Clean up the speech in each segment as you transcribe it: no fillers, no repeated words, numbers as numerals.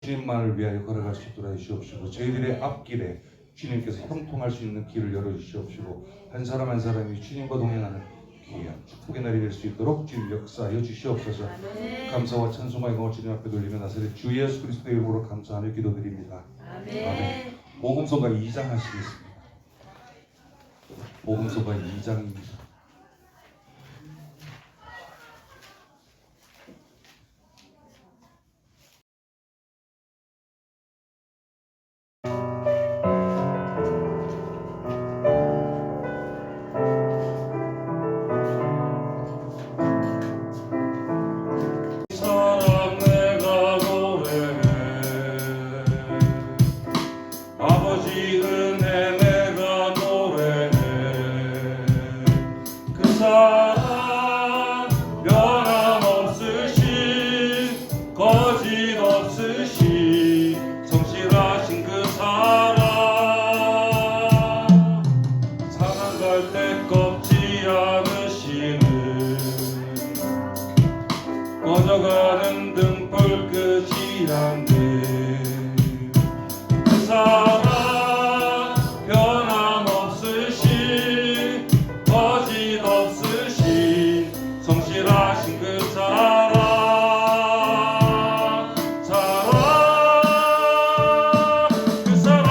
주님만을 위하여 걸어갈 수 있도록 해주시옵시고, 저희들의 앞길에 주님께서 형통할 수 있는 길을 열어주시옵시고, 한 사람 한 사람이 주님과 동행하는 귀한 축복의 날이 될 수 있도록 주님 역사하여 주시옵소서. 감사와 찬송과 영광을 주님 앞에 돌리며 나사렛 주 예수 그리스도의 이름으로 감사하며 기도드립니다. 아멘. 복음서가 2장 하시겠습니다. 복음서가 2장입니다. 아버지 은혜 내가 노래해. 그 사랑 변함없으신 거짓 없으신 성실하신 그 사랑, 사랑갈 때 꺾지 않으시는 꺼져가는 등불 끄지 않는 그 사랑 변함없으신 거짓 없으신 성실하신 그 사랑, 그 사랑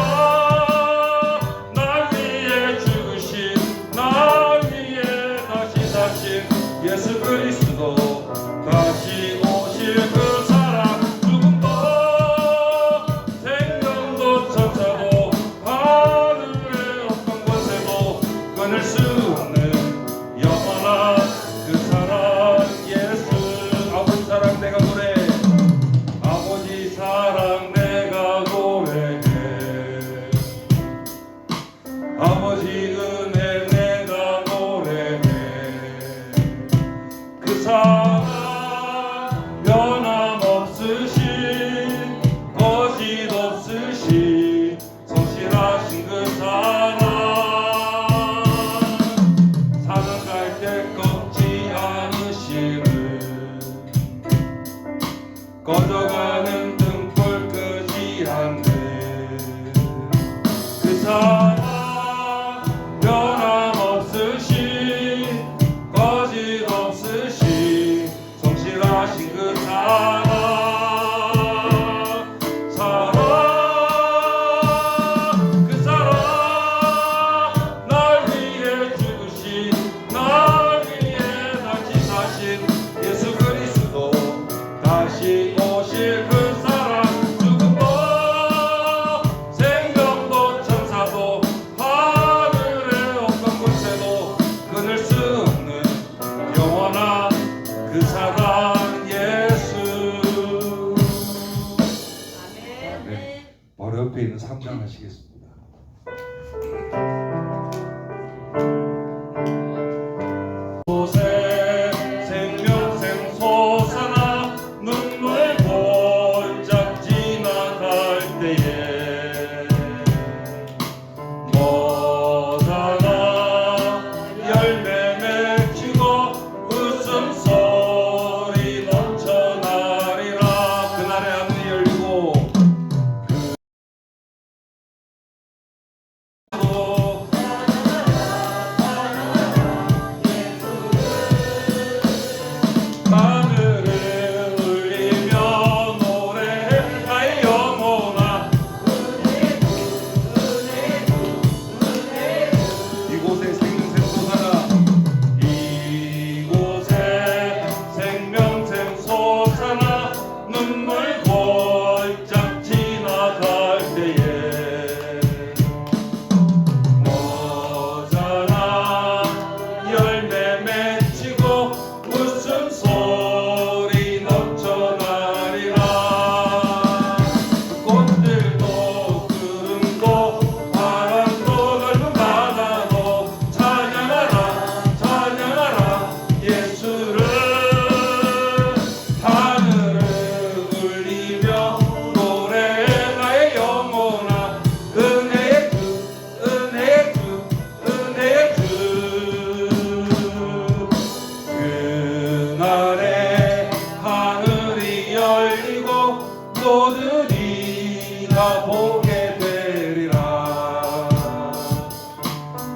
날 위해 죽으신, 날 위해 다시 사신 예수 그리스도, 다시 오실 그 사랑, 죽음도 생명도 천사도 하늘의 어떤 권세도 끊을 수 없는 영원한 그 사랑 예수. 아버지 사랑 내가 노래해. 아버지 사랑 내가 노래해. 아버지 은혜 내가 노래해. 그 사랑 변함없으신 거짓 없으신 성실하신 그 사랑, 사랑 갈 때 꺾지 않으시는 꺼져가는 등불 끄지 않는 그 사랑 변함없으신 거짓 없으신 성실하신 그 사랑, 그 사랑 날 위해 죽으신, 날 위해 다시 사신 예수 그리스도, 다시 오실 그 사랑, 죽음도 생명도 천사도 하늘의 어떤 권세도 끊을 수 없는 영원한 그 사랑 예수. 네. 바로 옆에 있는 3장 하시겠습니다. 우리가 보게 되리라.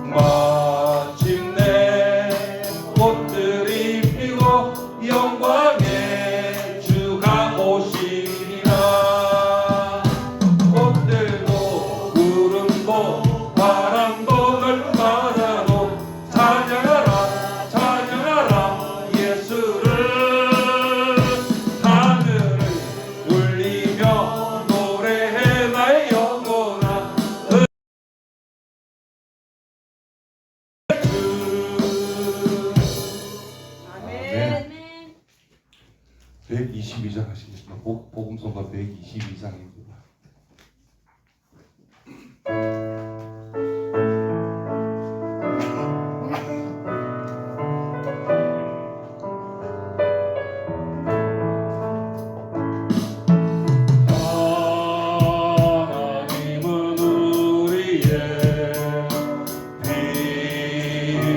마침내 꽃들이 피고 영광의 주가 오시리라. 꽃들도 구름도 바람도 넓은 바다도 찬양하라 찬양하라 예수를. 하늘을 울리며 노래해 나의 영혼아 아멘. 122장 하시겠습니다. 복음성가 122장입니다. 하나님은 우리의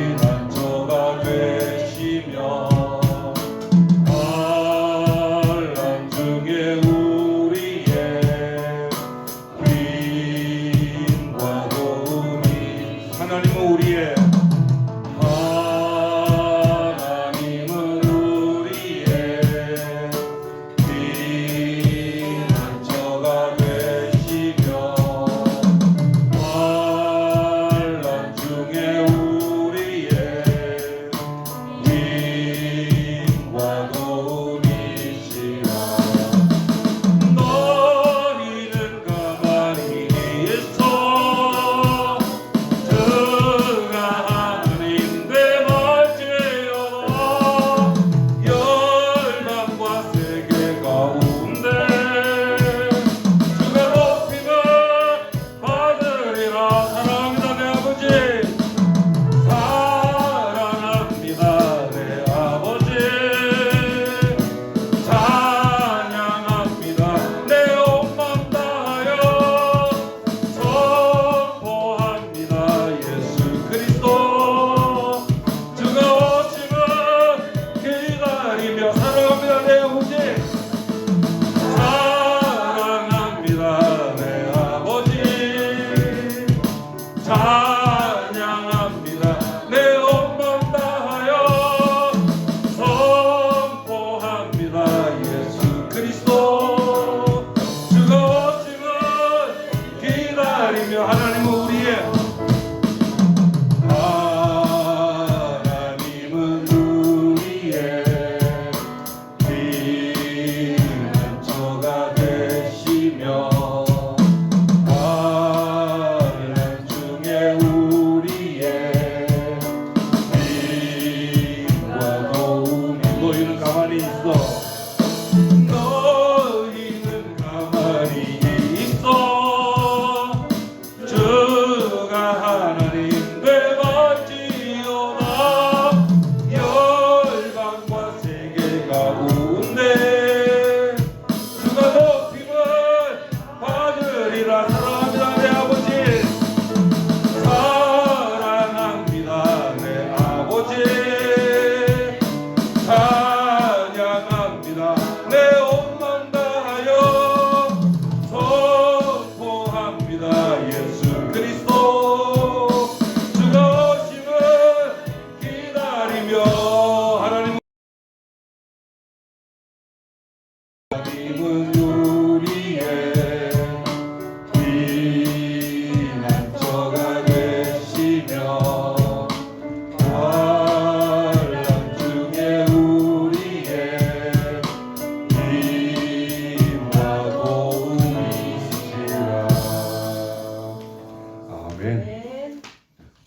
피난처가 되시며 환난 중에 우리의 힘과 도움이. 하나님은 우리의 피난처가 되시며 환난 중에 우리의 힘과 도움이시라. 너희는 가만히 있어 주가 하나님 되말지어다. 열방과 세계 가운데 주가 높임을 받으리라. 사랑합니다 내 아버지. 사랑합니다 내 아버지. 찬양합니다 내 온 맘 다하여 선포합니다 예수 그리스도. 주가 오심을 기다리며 사랑합니다 내 아버지. 사랑합니다 내 아버지. 찬양합니다 내 온 맘 다하여 선포합니다 예수 그리스도. 주가 오심을 기다리며 하나님은 우리의 피난처가 되시며 환난 중에 우리의 힘과 도움이. 너희는 가만히 있어. 너희는 가만히 있어. 주가 하나님 되말지어다. 열방과 세계 가운데 주가 높임을 받으리라. 사랑합니다 내 아버지. 사랑합니다 내 아버지. 찬양합니다 내 온 맘 다하여 선포합니다 예수 그리스도. 주가 오심을 기다리며 하나님은 우리의 피난처가 되시며 환난 중에 우리의 힘과 도움이시라. 아멘.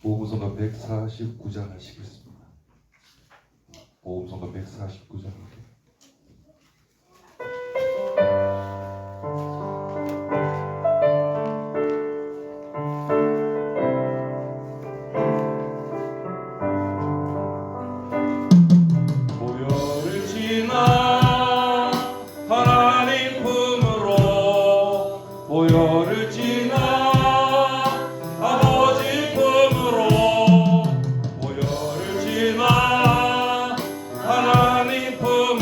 복음성가 149장 하시겠습니다. 복음성가 149장입니다. 보혈을 지나 하나님 품으로 보혈을 지나 아버지 품으로 보혈을 지나 하나님 품으로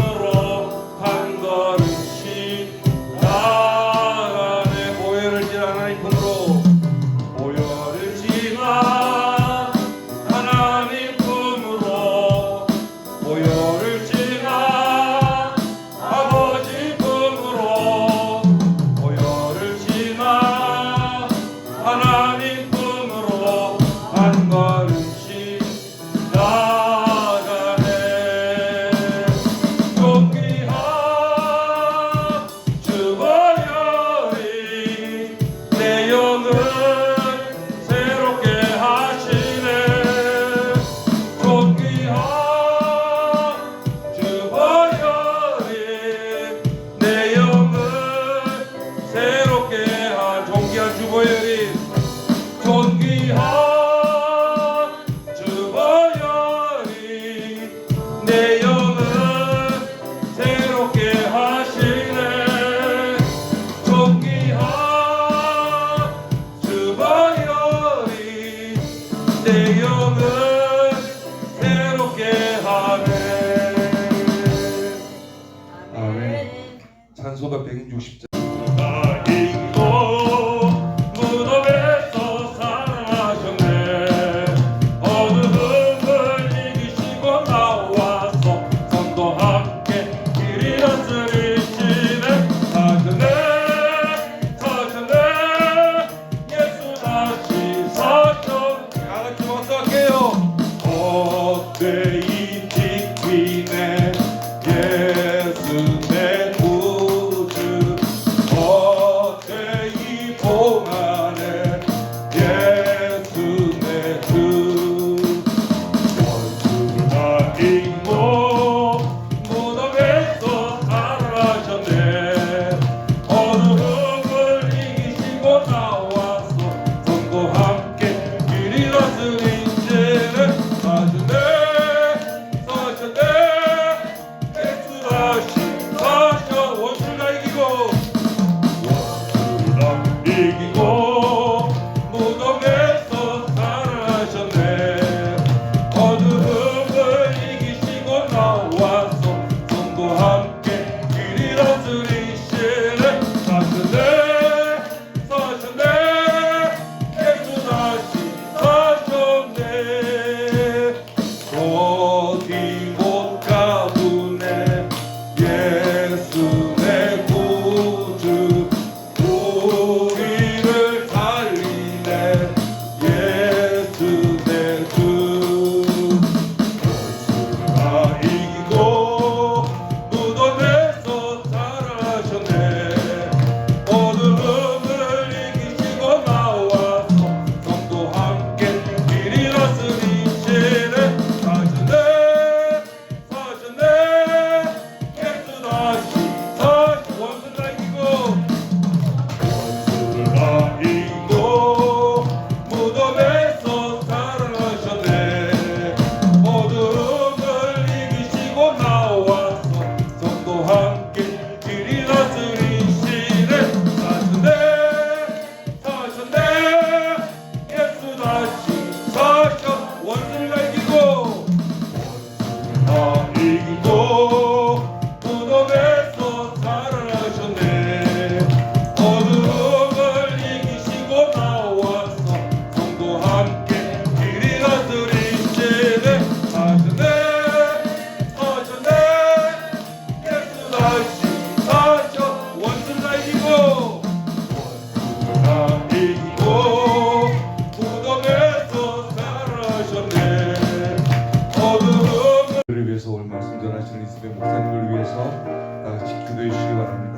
보혈이 존귀한 주 보혈이 내 영을 새롭게 하시네. 존귀한 주 보혈이 내 영을 새롭게 하네. 아멘. 찬송가 160장. 이기고 무덤에서 살아나셨네. 어두움을 이기시고 나와서 성도 함께 길이 다스리시네. 사셨네 사셨네 예수 다시 사셨네. 다같이 박수할게요. 헛되이 지키네 예수 내 구주. 헛되이 봉하네 예수 내 주. 원수를 다 이기고 무덤에서 살아나셨네. 어두움을 이기시고 나와서 성도 함께 길이 다스리시네. 사셨네 사셨네 예수 다시 사셔. 원수를 다 이기고 이기고 무덤에서 살아나셨네. 어두움을 이기시고 나와서 성도 함께 길이 다스리시네. 사셨네 사셨네 예수 다시 사셨네. 어디 못 가두네 예수 내 구주. 우리를 살리네 예수 내 주. 원수를 다 이기고 무덤에서 살아나셨네. 어두움을 이기시고 나와서 성도 함께 길이 다스리시네. 사셨네 사셨네 예수 다시 사시. 원수를 다 이기고 원수를 다 이기고 무덤에서 살아나셨네. 어두움을 이기시고 나와서 성도 함께 길이 다스리시네. 사셨네 사셨네 예수 다시 사셔. 원수를 다 이기고 다 이기고 무덤에서 살아나셨네. 어두움을 이기시고 나와서 성도 함께 길이 다스리시네. 사셨네 사셨네 예수 다시 사셔. 원수를 다 이기고 다 이기고 무덤에서 살아나셨네. 어두움을 우리를 위해서 오늘 말씀 전하시는 이스라엘 목사님을 위해서 다 같이 기도해 주시기 바랍니다.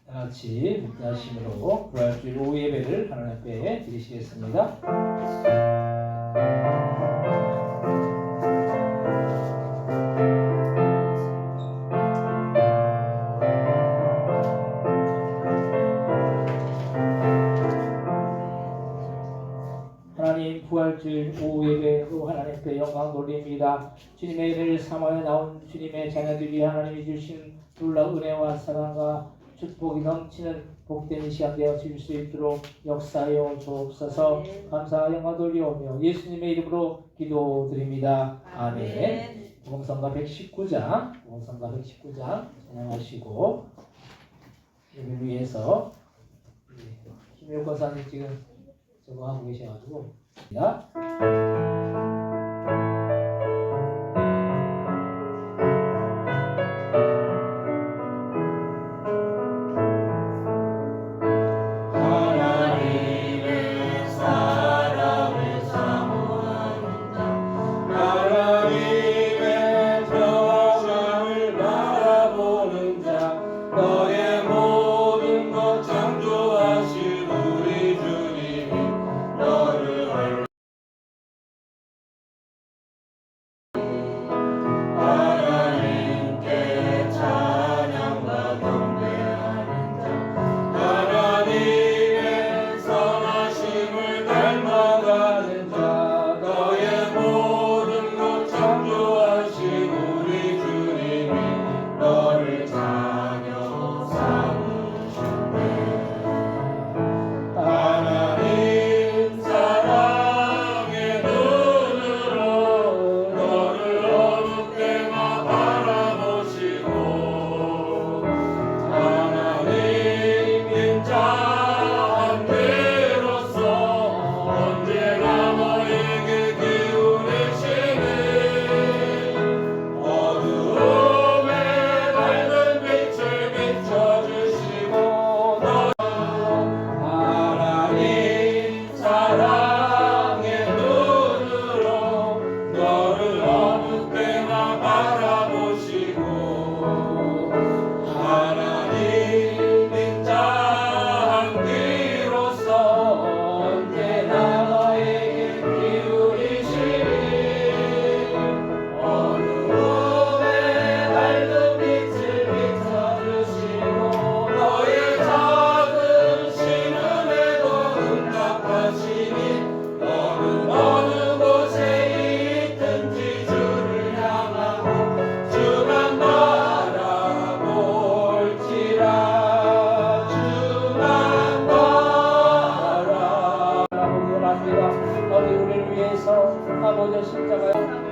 다 같이 묵다심으로 부활주일 오후 예배를 하나님 앞에 드리시겠습니다. 하나님 부활주일 오후 예배로 하나님 앞에 영광 돌립니다. 주님의 은혜를 삼하여 나온 주님의 자녀들이 하나님이 주신 놀라운 은혜와 사랑과 축복이 넘치는 복된 이 시간 되어 질 수 있도록 역사하여 주옵소서. 감사와 영광 돌리오며 예수님의 이름으로 기도드립니다. 아멘. 복음성가 119장 찬양하시고 예배를 위해서 김효 권사님 지금 저거 하고 계셔가지고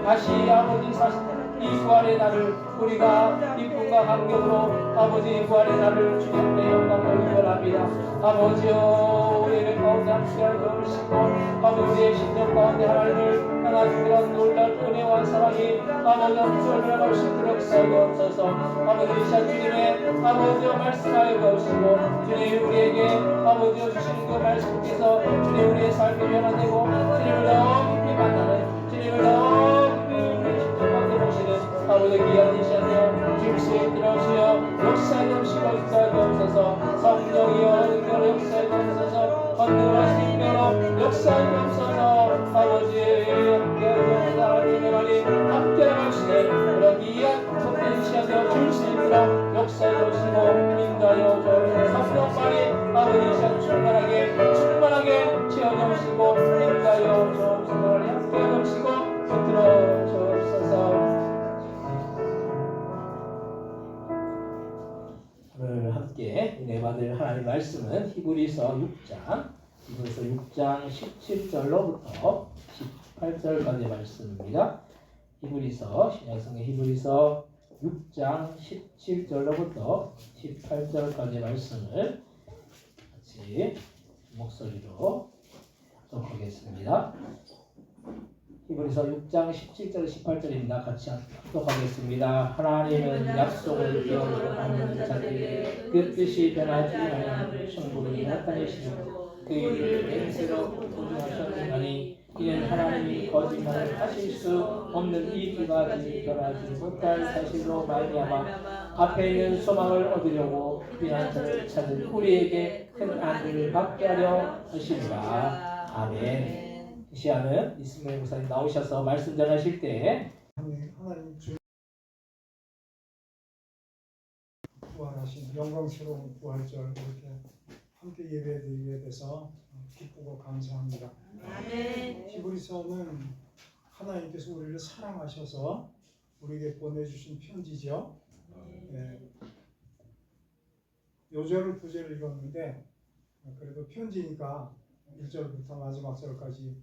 다시 아버지 이 부활의 날을 우리가 기쁨과 감격으로 아버지 부활의 날을 주님 앞에 영광 돌리고 합니다. 아버지여 우리의 가운데 함께하여 주시고 아버지 우리의 심령 가운데 하나님을 향한 그런 놀라운 은혜와 사랑이 아버지 엄청난 말씀을 역사하여 없어서 아버지 시간 주님의 아버지여 말씀하여 주시고 주님 우리에게 아버지여 주시는 그 말씀께서 주님 우리의 삶이 변화되고 주님을 더 깊이 만나는 주님을 더 깊이 우리의 심령 가운데 보시는 아버지 귀한 이 시간에 주님께 들어주여 역사에 넘치고 역사에 넘쳐서 성령이여 은혜로 역사에 넘쳐서 건너가신 은혜로 역사에 넘쳐서 아버지의 함께하여 하나님의 말이 함께하여 가시는 그런 귀한 속된 시간에 줄 수 있도록 역사에 넘치고 인도하여 주옵소서. 성령 말이 아버지 시간 충만하게 채워 넘치고 인도하여 주옵소서. 함께하여 넘치고 곁들여 주옵소서. 오늘 함께 은혜 받을 하나님 말씀은 히브리서 6장 17절로부터 18절까지 말씀입니다. 신약성경 히브리서 6장 17절로부터 18절까지 말씀을 같이 목소리로 합독하겠습니다. 히브리서 6장 17절 18절입니다. 같이 합독하겠습니다. 하나님은 약속을 기억하는 자들의 그 뜻이 변하지 않는 충분히 나타내시고 그 일을 맹세로 보증하셨으니 이는 하나님이 거짓말을 하실 수 없는 이 두 가지 변하지 못할 사실로 말미암아 앞에 있는 소망을 얻으려고 피난처를 찾은 우리에게 큰 안을 받게 하려 하십니다. 아멘. 이 시간은 이승명 목사님 나오셔서 말씀 전하실 때 하나님 주 부활하신 영광스러운 부활절 이렇게 함께 예배드리게 돼서 기쁘고 감사합니다. 아멘. 히브리서는 하나님께서 우리를 사랑하셔서 우리에게 보내주신 편지죠. 네. 요절을 9절을 읽었는데 그래도 편지니까 1절부터 마지막 절까지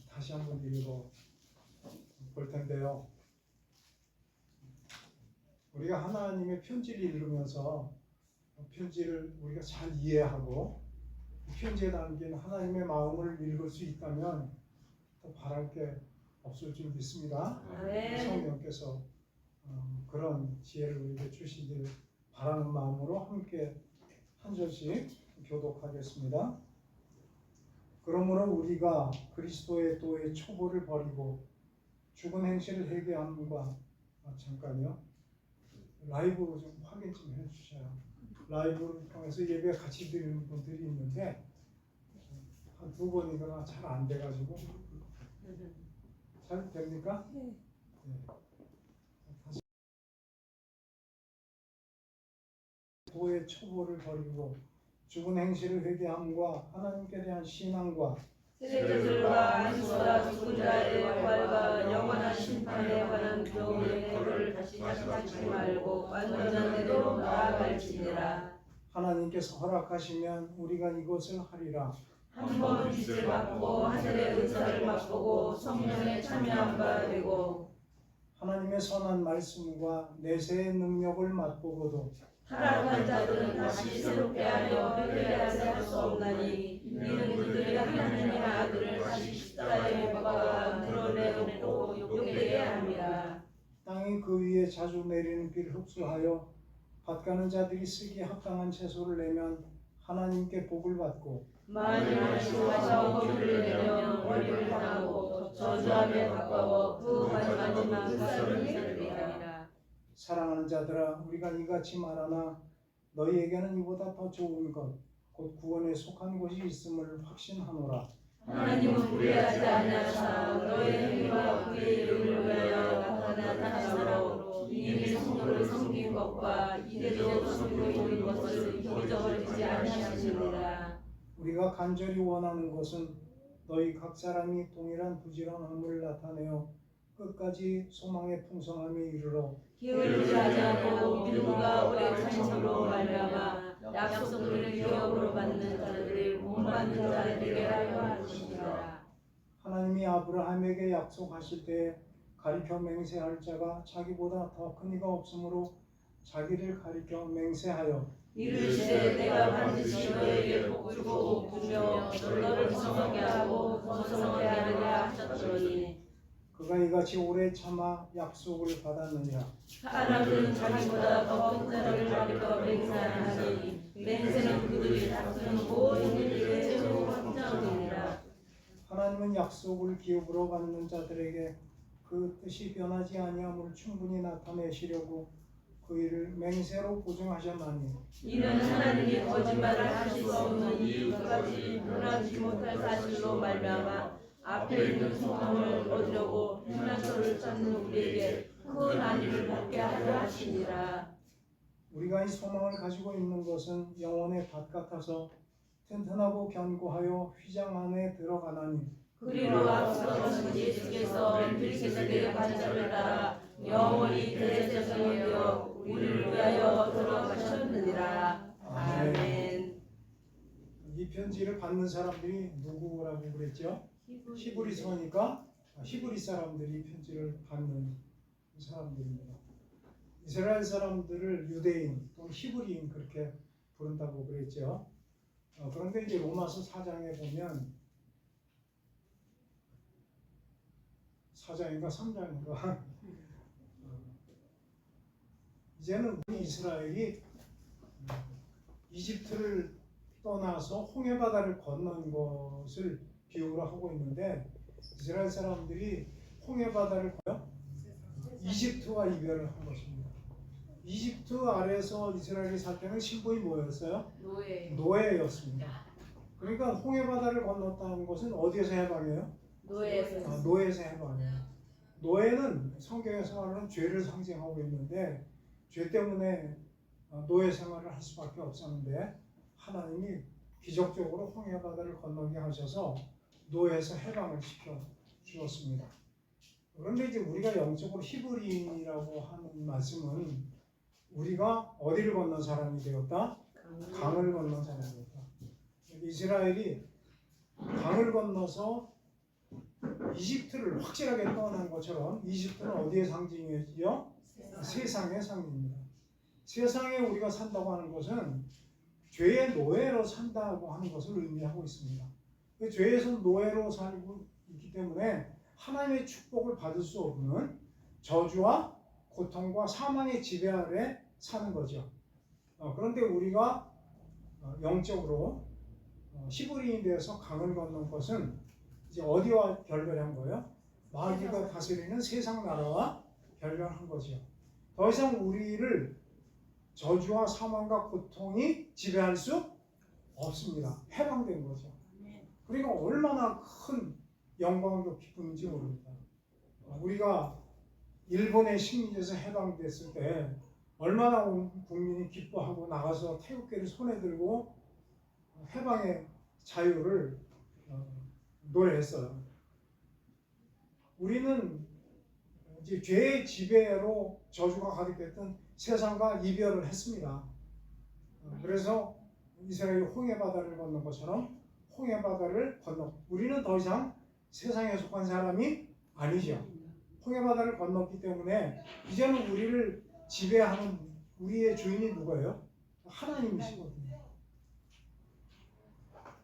다시 한번 읽어 볼 텐데요. 우리가 하나님의 편지를 읽으면서 편지를 우리가 잘 이해하고 편지에 담긴 하나님의 마음을 읽을 수 있다면 더 바랄 게 없을 줄 믿습니다. 성령께서 그런 지혜를 우리에게 주시길 바라는 마음으로 함께 한 절씩 교독하겠습니다. 그러므로 우리가 그리스도의 도의 초보를 버리고 죽은 행실을 회개함과 잠깐요. 라이브로 좀 확인 좀 해주셔요. 라이브를 통해서 예배 같이 드리는 분들이 있는데 한 두 번이거나 잘 안 돼가지고 잘 됩니까? 네. 다시 도의 초보를 버리고 죽은 행실을 회개함과 하나님께 대한 신앙과 세대들과 안수와 죽은 자의 부활과 영원한 심판에 관한 교훈의 도를 다시 찾지 말고 완전한 대로 나아갈지니라. 하나님께서 허락하시면 우리가 이것을 하리라. 한 번 빚을 갚고 하늘의 은사를 맛보고 성령에 참여한 바 되고 하나님의 선한 말씀과 내세의 능력을 맛보고도 타락한 자들은 다시 새롭게 하려 회개하지 할 수 없나니 이는 그들이 하나님의 아들을 다시 십자가에 못 박아 드러내놓고 욕되게 함이라. 땅이 그 위에 자주 내리는 비를 흡수하여 밭가는 자들이 쓰기에 합당한 채소를 내면 하나님께 복을 받고 만일 하시고 허리를 내면 머리를 당하고 저주함에 가까워 그 마지막 불쌍히 살리라. 사랑하는 자들아 우리가 이같이 말하나 너희에게는 이보다 더 좋은 것 곧 구원에 속한 곳이 있음을 확신하노라. 하나님은 불의하지 아니하사 너의 행위와 그의 이름을 위하여 나타난 하나로 이미 성도를 섬긴 것과 이제도 섬기고 있는 것을 잊어버리지 아니하시느니라. 우리가 간절히 원하는 것은 너희 각 사람이 동일한 부지런함을 나타내어 끝까지 소망의 풍성함에 이르러 게으르지 아니하고 믿음과 오래 참음으로 말미암아 약속들을 기업으로 받는 자들이 본받는 자들에게 하려 하시니라. 하나님이 아브라함에게 약속하실 때 가리켜 맹세할 자가 자기보다 더 큰 이가 없으므로 자기를 가리켜 맹세하여 이르시되 내가 반드시 너에게 복 주고 부며 너를 성하게 하고 번성하게 하리라 하셨더니 그가 이같이 오래 참아 약속을 받았느니라. 사람들은 자기보다 더 큰 자를 가리켜 맹세하니 맹세는 그들이 다투는 모든 일에 최고 확정이니라. 하나님은 약속을 기업으로 받는 자들에게 그 뜻이 변하지 아니함을 충분히 나타내시려고 그 일을 맹세로 보증하셨나니 이는 하나님이 거짓말을 하실 수 없는 이유까지 변하지 못할 사실로 말미암아 앞에 있는 소망을 얻으려고 피난처를 찾는 우리에게 큰 안위를 받게 하려 하시니라. 우리가 이 소망을 가지고 있는 것은 영혼의 밭 같아서 튼튼하고 견고하여 휘장 안에 들어가나니 그리로 앞서가신 예수께서 멜기세덱의 반차를 따라 영원히 대제사장이 되어 우리를 위하여 들어가셨느니라. 아멘. 이 편지를 받는 사람들이 누구라고 그랬죠? 히브리서니까 히브리 사람들이 편지를 받는 사람들입니다. 이스라엘 사람들을 유대인 또는 히브리인 그렇게 부른다고 그랬죠. 그런데 이제 로마서 4장에 보면 4장인가 3장인가 이제는 우리 이스라엘이 이집트를 떠나서 홍해바다를 건넌 것을 비유로 하고 있는데 이스라엘 사람들이 홍해바다를 건너 이집트와 이별을 한 것입니다. 이집트 아래에서 이스라엘이 살 때는 신분이 뭐였어요? 노예였습니다. 그러니까 홍해바다를 건넜다는 것은 어디에서 해방이에요? 노예에서 해방이에요. 노예는 성경에서 말하는 죄를 상징하고 있는데 죄 때문에 노예 생활을 할 수밖에 없었는데 하나님이 기적적으로 홍해바다를 건너게 하셔서 노예에서 해방을 시켜 주었습니다. 그런데 이제 우리가 영적으로 히브리인이라고 하는 말씀은 우리가 어디를 건넌 사람이 되었다? 강을 건넌 사람이 되었다. 이스라엘이 강을 건너서 이집트를 확실하게 떠난 것처럼 이집트는 어디의 상징이지요? 세상의 상징입니다. 세상에 우리가 산다고 하는 것은 죄의 노예로 산다고 하는 것을 의미하고 있습니다. 죄에서 노예로 살고 있기 때문에 하나님의 축복을 받을 수 없는 저주와 고통과 사망의 지배 아래 사는 거죠. 그런데 우리가 영적으로 히브리인이 되어서 강을 건넌 것은 이제 어디와 결별한 거예요? 마귀가 다스리는 세상 나라와 결별한 거죠. 더 이상 우리를 저주와 사망과 고통이 지배할 수 없습니다. 해방된 거죠. 그러니까 얼마나 큰 영광과 기쁨인지 모릅니다. 우리가 일본의 식민지에서 해방됐을 때 얼마나 온 국민이 기뻐하고 나가서 태극기를 손에 들고 해방의 자유를 노래했어요. 우리는 이제 죄의 지배로 저주가 가득했던 세상과 이별을 했습니다. 그래서 이스라엘이 홍해바다를 건넌 것처럼 홍해바다를 건너 우리는 더 이상 세상에 속한 사람이 아니죠. 홍해바다를 건넜기 때문에 이제는 우리를 지배하는 우리의 주인이 누구예요? 하나님이시거든요.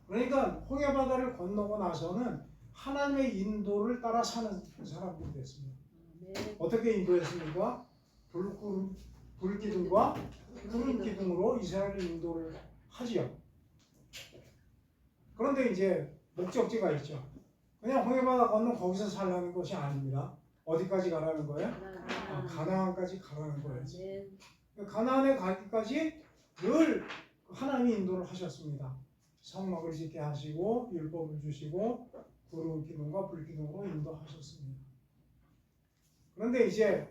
그러니까 홍해바다를 건너고 나서는 하나님의 인도를 따라 사는 사람들이 됐습니다. 어떻게 인도했습니까? 불기둥과 구름 기둥으로 이스라엘을 인도를 하지요. 그런데 이제 목적지가 있죠. 그냥 홍해바다 건너 거기서 살라는 것이 아닙니다. 어디까지 가라는 거예요? 가나안까지 가라는 거예요. 가나안에 가기까지 늘 하나님이 인도를 하셨습니다. 성막을 짓게 하시고 율법을 주시고 구름 기둥과 불 기둥으로 인도하셨습니다. 그런데 이제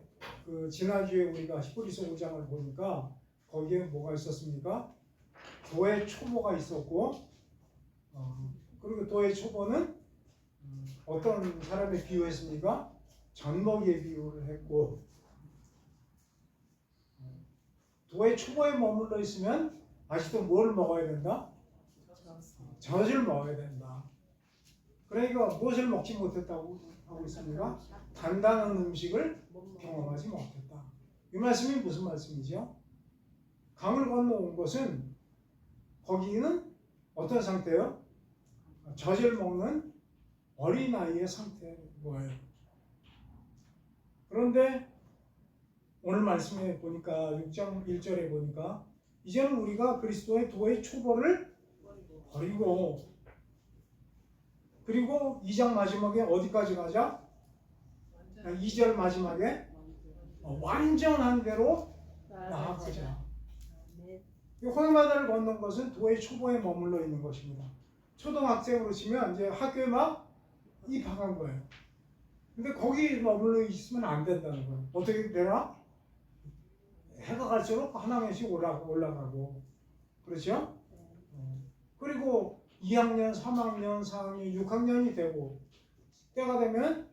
지난주에 우리가 히브리서 5장을 보니까 거기에 뭐가 있었습니까? 도의 초보가 있었고 그리고 도의 초보는 어떤 사람에 비유했습니까? 젖먹이에 비유를 했고 도의 초보에 머물러 있으면 아직도 뭘 먹어야 된다? 젖을 먹어야 된다. 그러니까 무엇을 먹지 못했다고 하고 있습니까? 단단한 음식을 경험하지 못했다. 이 말씀이 무슨 말씀이죠? 강을 건너온 것은 거기는 어떤 상태예요? 젖을 먹는 어린아이의 상태인 거예요. 그런데 오늘 말씀에 보니까 6장 1절에 보니까 이제는 우리가 그리스도의 도의 초보를 버리고, 그리고 2장 마지막에 어디까지 가자? 2절 마지막에 완전한 대로 나아가자. 이 호메바다를 건넌 것은 도의 초보에 머물러 있는 것입니다. 초등학생으로 치면 이제 학교에 막 입학한 거예요. 근데 거기 머물러 있으면 안 된다는 거예요. 어떻게 되나? 해가 갈수록 하나씩 올라가고, 그렇죠? 그리고 2학년, 3학년, 4학년, 6학년이 되고, 때가 되면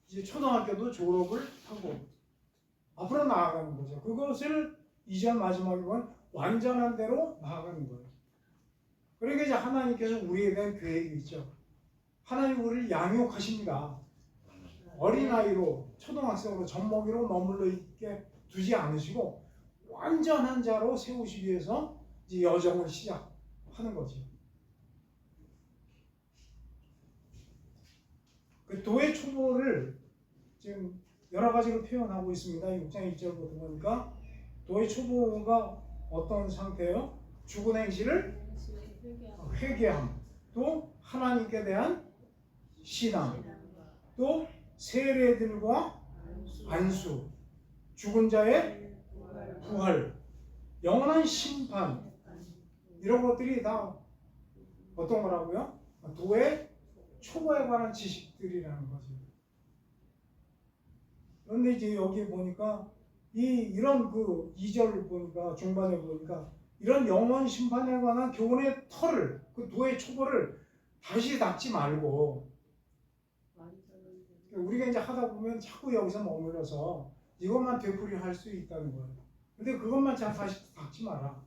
이제 초등학교도 졸업을 하고 앞으로 나아가는 거죠. 그것을 2절 마지막에 보면 완전한 대로 나아가는 거예요. 그러니까 이제 하나님께서 우리에 대한 계획이 있죠. 하나님 우리를 양육하십니다. 어린아이로, 초등학생으로, 젖먹이로 머물러 있게 두지 않으시고 완전한 자로 세우시기 위해서 이제 여정을 시작하는 거죠. 그 도의 초보를 지금 여러 가지로 표현하고 있습니다. 6장 1절부터 보니까 도의 초보가 어떤 상태예요? 죽은 행실을 회개함, 또 하나님께 대한 신앙, 또 세례들과 안수, 죽은 자의 부활, 영원한 심판, 이런 것들이 다 어떤 거라고요? 도의 초보에 관한 지식들이라는 거죠. 그런데 이제 여기 보니까 이런 그 2절을 보니까, 중반에 보니까 이런 영원 심판에 관한 교훈의 털을, 그 도의 초보를 다시 닦지 말고, 우리가 이제 하다 보면 자꾸 여기서 머물러서 이것만 되풀이 할 수 있다는 거예요. 근데 그것만 다시 닦지 마라.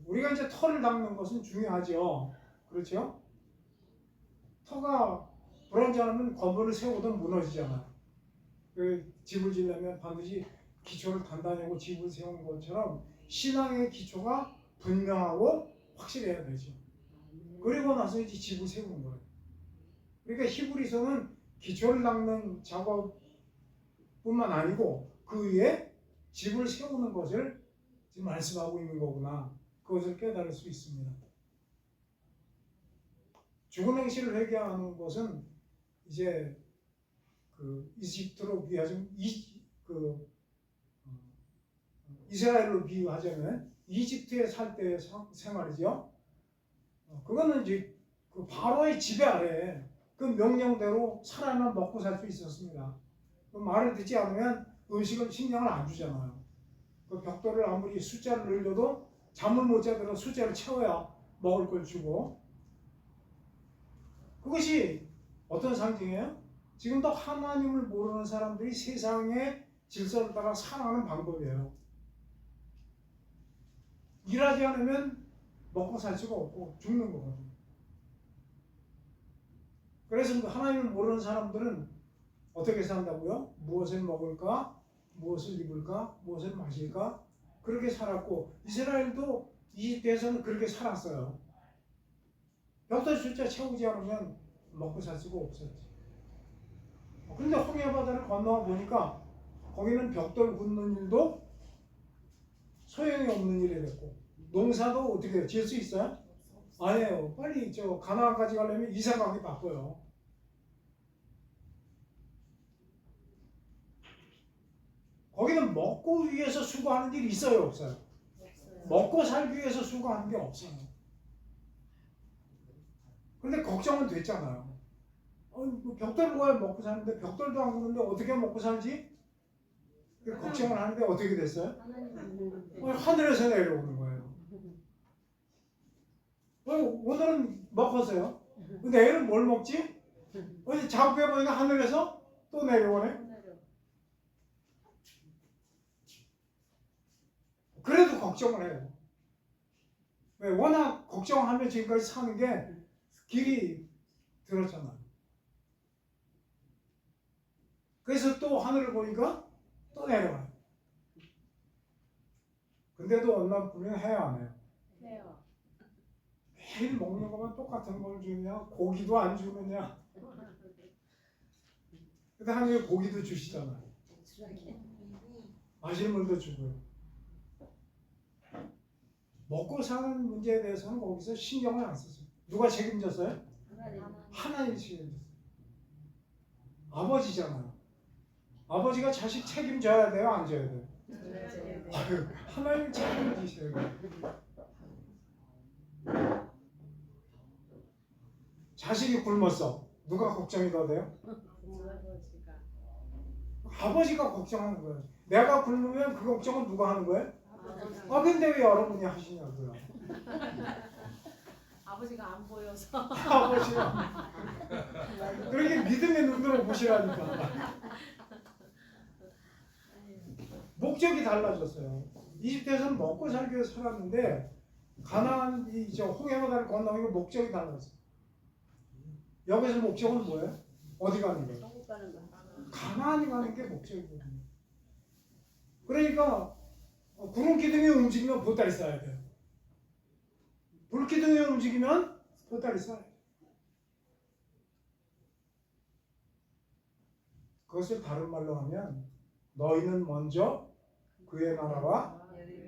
우리가 이제 털을 닦는 것은 중요하죠. 그렇죠? 터가 불완전하면 건물을 세우든 무너지잖아요. 그 집을 지려면 반드시 기초를 단단히 하고 집을 세우는 것처럼 신앙의 기초가 분명하고 확실해야 되죠. 그리고 나서 이제 집을 세우는 거예요. 그러니까 히브리서는 기초를 닦는 작업뿐만 아니고 그 위에 집을 세우는 것을 지금 말씀하고 있는 거구나. 그것을 깨달을 수 있습니다. 죽은 행실을 회개하는 것은 이제 그 이집트로 비하자면 이스라엘로 비유하자면 이집트에 살 때의 생활이죠. 그거는 이제 그 바로의 지배 아래 그 명령대로 살아만 먹고 살 수 있었습니다. 그 말을 듣지 않으면 음식을 식량을 안 주잖아요. 그 벽돌을 아무리 숫자를 늘려도 잠을 못 자더라도 숫자를 채워야 먹을 걸 주고, 그것이 어떤 상징이에요? 지금도 하나님을 모르는 사람들이 세상의 질서를 따라 살아가는 방법이에요. 일하지 않으면 먹고 살 수가 없고 죽는 거거든요. 그래서 하나님을 모르는 사람들은 어떻게 산다고요? 무엇을 먹을까? 무엇을 입을까? 무엇을 마실까? 그렇게 살았고, 이스라엘도 이집트에서는 그렇게 살았어요. 벽돌 숫자 채우지 않으면 먹고 살 수가 없었지. 그런데 홍해 바다를 건너가 보니까 거기는 벽돌 굽는 일도 소용이 없는 일이 됐고, 농사도 어떻게 해요? 지을 수 있어요? 아니에요. 빨리 가나안까지 가려면 이사 가기 바빠요. 거기는 먹고 위해서 수고하는 일이 있어요, 없어요? 먹고 살기 위해서 수고하는 게 없어요. 그런데 걱정은 됐잖아요. 벽돌 구하면 먹고 사는데 벽돌도 안 구는데 어떻게 먹고 살지? 걱정을 하는데 어떻게 됐어요? 하늘에서 내려오는 거예요. 오늘은 먹었어요. 내일은 뭘 먹지? 어제 작업해보니까 하늘에서 또 내려오네. 그래도 걱정을 해요. 왜? 워낙 걱정하면 지금까지 사는 게 길이 들었잖아요. 그래서 또 하늘을 보니까 또 내려가요. 근데도 얼마 보면 해요, 안 해요? 해요. 매일 먹는 것만 똑같은 걸 주냐? 고기도 안 주느냐? 근데 하나님이 고기도 주시잖아요. 마시는 물도 주고요. 먹고 사는 문제에 대해서는 거기서 신경을 안 썼어요. 누가 책임졌어요? 하나님이 책임졌어요. 아버지잖아요. 아버지가 자식 책임져야 돼요? 안 져야 돼요? 아유, 하나님이 책임지셔야 돼요. 자식이 굶었어. 누가 걱정이 더 돼요? 아버지가 걱정하는 거예요. 내가 굶으면 그 걱정은 누가 하는 거예요? 아 근데 왜 여러분이 하시냐고요. 아버지가 안 보여서. 아버지가 그렇게 믿음의 눈으로 보시라니까. 목적이 달라졌어요. 이집트에서는 먹고 살기 위해서 살았는데 가나안 저 홍해바다를 건너니까 목적이 달라졌어요. 여기서 목적은 뭐예요? 어디 가는 거예요? 가나안이 가는 게 목적이거든요. 그러니까 구름 기둥이 움직이면 보따리 싸야 돼요. 불 기둥이 움직이면 보따리 싸야 돼요. 그것을 다른 말로 하면 너희는 먼저 그의 나라와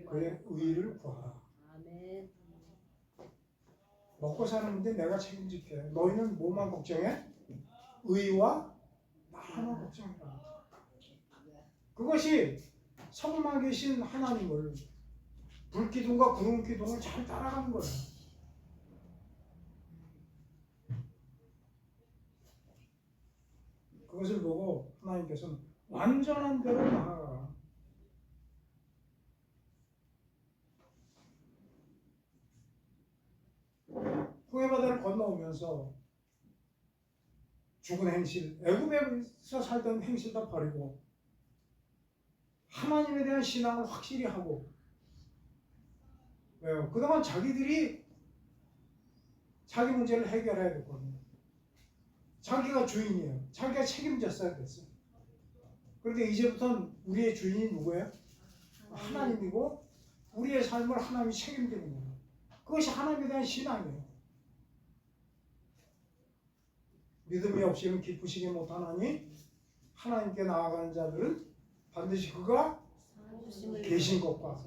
그의 의를 구하라. 먹고 사는 문제 내가 책임질게. 너희는 뭐만 걱정해? 의와 나만 걱정해라. 그것이 성만 계신 하나님을 불기둥과 구름기둥을 잘 따라가는 거예요. 그것을 보고 하나님께서는 완전한 대로 나아가라. 홍해바다를 건너오면서 죽은 행실, 애굽에서 살던 행실 다 버리고 하나님에 대한 신앙을 확실히 하고, 왜요? 그동안 자기들이 자기 문제를 해결해야 됐거든요. 자기가 주인이에요. 자기가 책임졌어야 됐어요. 그런데 이제부터는 우리의 주인이 누구예요? 하나님이고 우리의 삶을 하나님이 책임지는 거예요. 그것이 하나님에 대한 신앙이에요. 믿음이 없이는 기쁘시게 못하나니 하나님께 나아가는 자들은 반드시 그가 계신 것과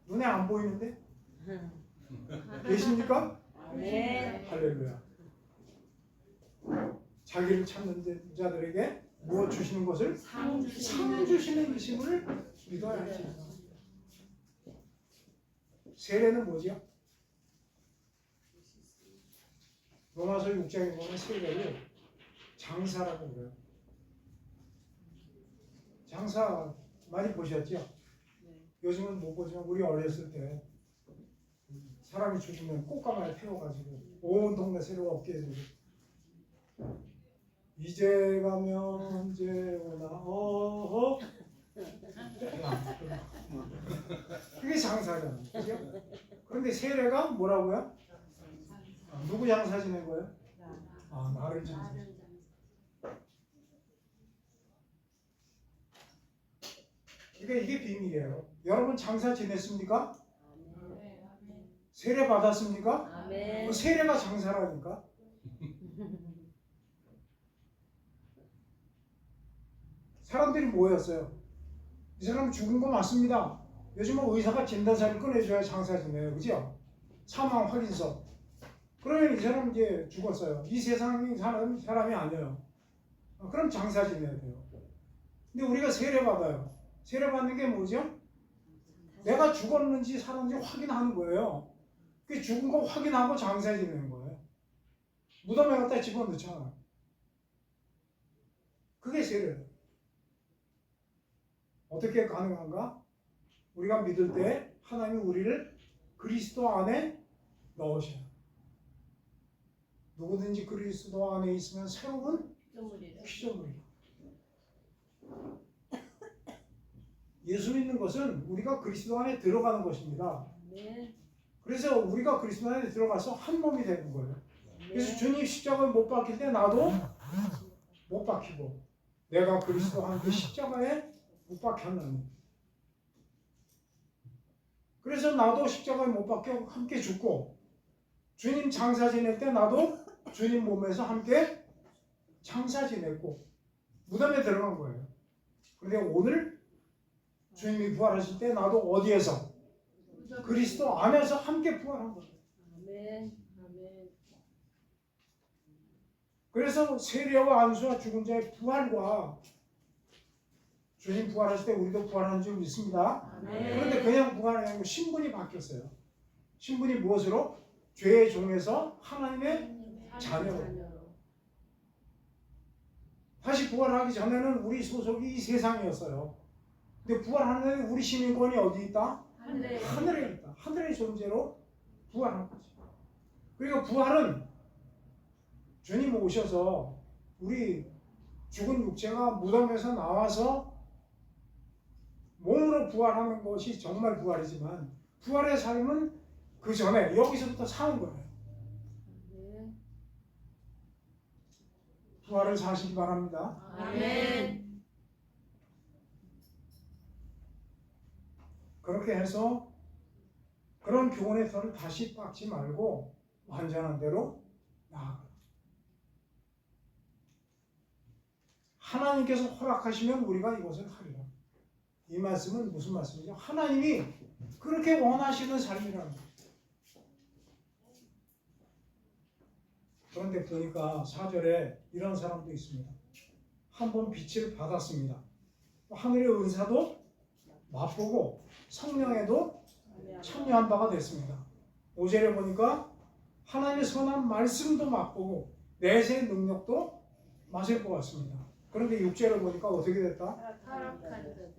눈에 안 보이는데 계십니까? 네. 할렐루야. 자기를 찾는 자들에게 무엇 주시는 것을? 상 주시는 이심을 믿어야 하지. 세례는 뭐죠? 로마서 6장에 보면 세례를 장사라고 그래요. 장사 많이 보셨죠? 요즘은 못 보지만 우리 어렸을 때 사람이 죽으면 꽃가마에 태워가지고 온 동네 새로 없게 해주고, 이제 가면 언제 오나 어허 그게 장사잖아요. 그죠? 그런데 세례가 뭐라고요? 누구 장사 지낸 거예요? 나를 장사. 그러니까 이게 비밀이에요. 여러분 장사 지냈습니까? 세례 받았습니까? 그 세례가 장사라니까. 사람들이 뭐였어요? 이 사람 죽은 거 맞습니다. 요즘은 의사가 진단서를 꺼내줘야 장사 지내요. 그죠? 사망 확인서. 그러면 이 사람 이제 죽었어요. 이 세상이 사람이 아니에요. 그럼 장사 지내야 돼요. 근데 우리가 세례 받아요. 세례 받는 게 뭐죠? 내가 죽었는지 살았는지 확인하는 거예요. 그 죽은 거 확인하고 장사 지내는 거예요. 무덤에 갖다 집어넣잖아. 그게 세례예요. 어떻게 가능한가? 우리가 믿을 때 하나님이 우리를 그리스도 안에 넣으셔요. 누구든지 그리스도 안에 있으면 새로운 피조물이다. 예수 믿는 것은 우리가 그리스도 안에 들어가는 것입니다. 그래서 우리가 그리스도 안에 들어가서 한 몸이 되는 거예요. 그래서 주님 십자가에 못 박힐 때 나도 못 박히고 내가 그리스도와 함께 십자가에 못 박혔나니 그래서 나도 십자가에 못 박혀 함께 죽고 주님 장사 지낼 때 나도 주님 몸에서 함께 장사 지냈고 무덤에 들어간 거예요. 그런데 오늘 주님이 부활하실 때 나도 어디에서? 그리스도 안에서 함께 부활한 거예요. 아멘. 아멘. 그래서 세례와 안수와 죽은 자의 부활과 주님 부활하실 때 우리도 부활하는 줄 믿습니다. 그런데 그냥 부활이 아니고 신분이 바뀌었어요. 신분이 무엇으로? 죄의 종에서 하나님의 자녀로. 다시 부활하기 전에는 우리 소속이 이 세상이었어요. 근데 부활하는 우리 시민권이 어디 있다? 하늘에 있다. 하늘의 존재로 부활한 거죠. 그러니까 부활은 주님 오셔서 우리 죽은 육체가 무덤에서 나와서 몸으로 부활하는 것이 정말 부활이지만 부활의 삶은 그 전에 여기서부터 사는 거예요. 부활을 사시기 바랍니다. 아멘. 그렇게 해서 그런 교훈의 털을 다시 빡지 말고 완전한 대로 나아가. 하나님께서 허락하시면 우리가 이것을 하리라. 이 말씀은 무슨 말씀이죠? 하나님이 그렇게 원하시는 삶이라는 거예요. 그런데 보니까 4절에 이런 사람도 있습니다. 한번 빛을 받았습니다. 하늘의 은사도 맛보고 성령에도 참여한 바가 됐습니다. 5절에 보니까 하나님의 선한 말씀도 맛보고 내세의 능력도 마실 것 같습니다. 그런데 6절에 보니까 어떻게 됐다? 타락한 자들.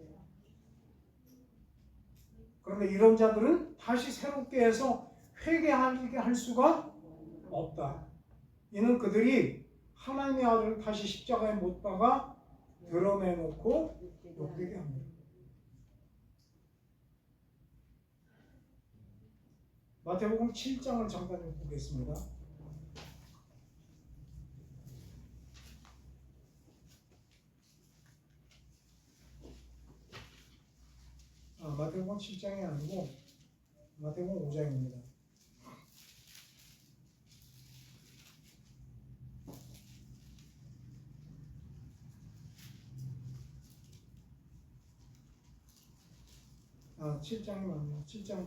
그런데 이런 자들은 다시 새롭게 해서 회개하게 할 수가 없다. 이는 그들이 하나님의 아들을 다시 십자가에 못 박아 드러내놓고 욕되게 합니다. 마태복음 7장을 잠깐 보겠습니다. 마태복음 7장이 아니고 마태복음 5장입니다. 아, 7장이 맞네요. 7장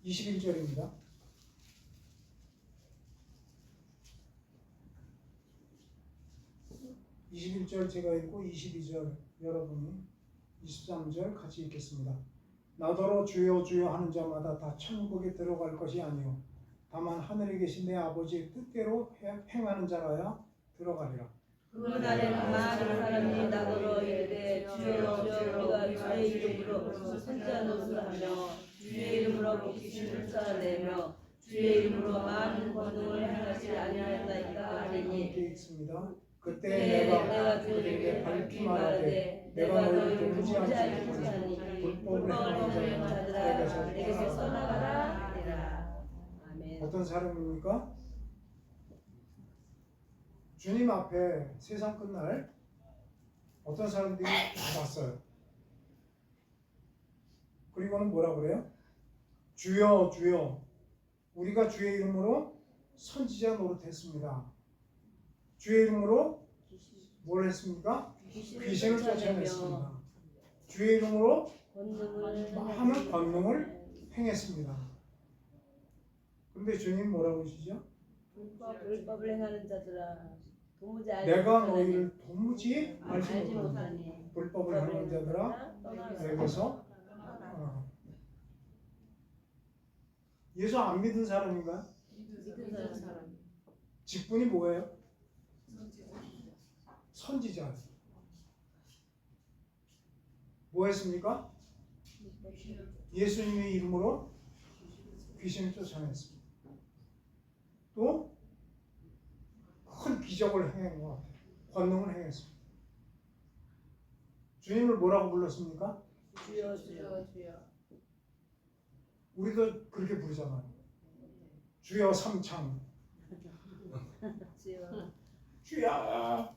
21절입니다. 21절 제가 읽고 22절 여러분이 23절 같이 읽겠습니다. 나더러 주여 주여 하는 자마다 다 천국에 들어갈 것이 아니요 다만 하늘에 계신 내 아버지의 뜻대로 행하는 자라야 들어가리라. 그 날에 많은 사람이 나더러 이르되 주여 주여 우리가 주의 이름으로 선지자 노릇을 하며 주의 이름으로 귀신을 쫓아내며 주의 이름으로 많은 권능을 행하지 아니하였나이까 하리니 함께 읽습니다. 그때 내가 그들에게 밝히 말하되 내가 너희를 도무지 알지 못하니 불법을 행하는 자들아 내게서 떠나가라 하리라. 아멘. 어떤 사람입니까? 주님 앞에 세상 끝날 어떤 사람들이 왔어요. 그리고는 뭐라 그래요? 주여 주여 우리가 주의 이름으로 선지자 노릇했습니다. 주의 이름으로 뭘 했습니까? 귀신을 쫓아냈습니다. 주의 이름으로 많은 권능을 행했습니다. 그런데 주님 뭐라고 하시죠? 불법을 행하는 자들아 도무지 알지 내가 못하니 너희를 도무지 알지 알지 못하니 못하니 불법을 하는 자들아 내게서 예수 안 믿은 사람인가요? 믿는 사람 직분이 뭐예요? 선지자. 뭐 했습니까? 예수님의 이름으로 귀신을 쫓아냈습니다. 또 큰 기적을 행한 것 같아요. 권능을 행했습니다. 주님을 뭐라고 불렀습니까? 주여 주여 주여 우리도 그렇게 부르잖아요. 주여 삼창. 주여. 주여.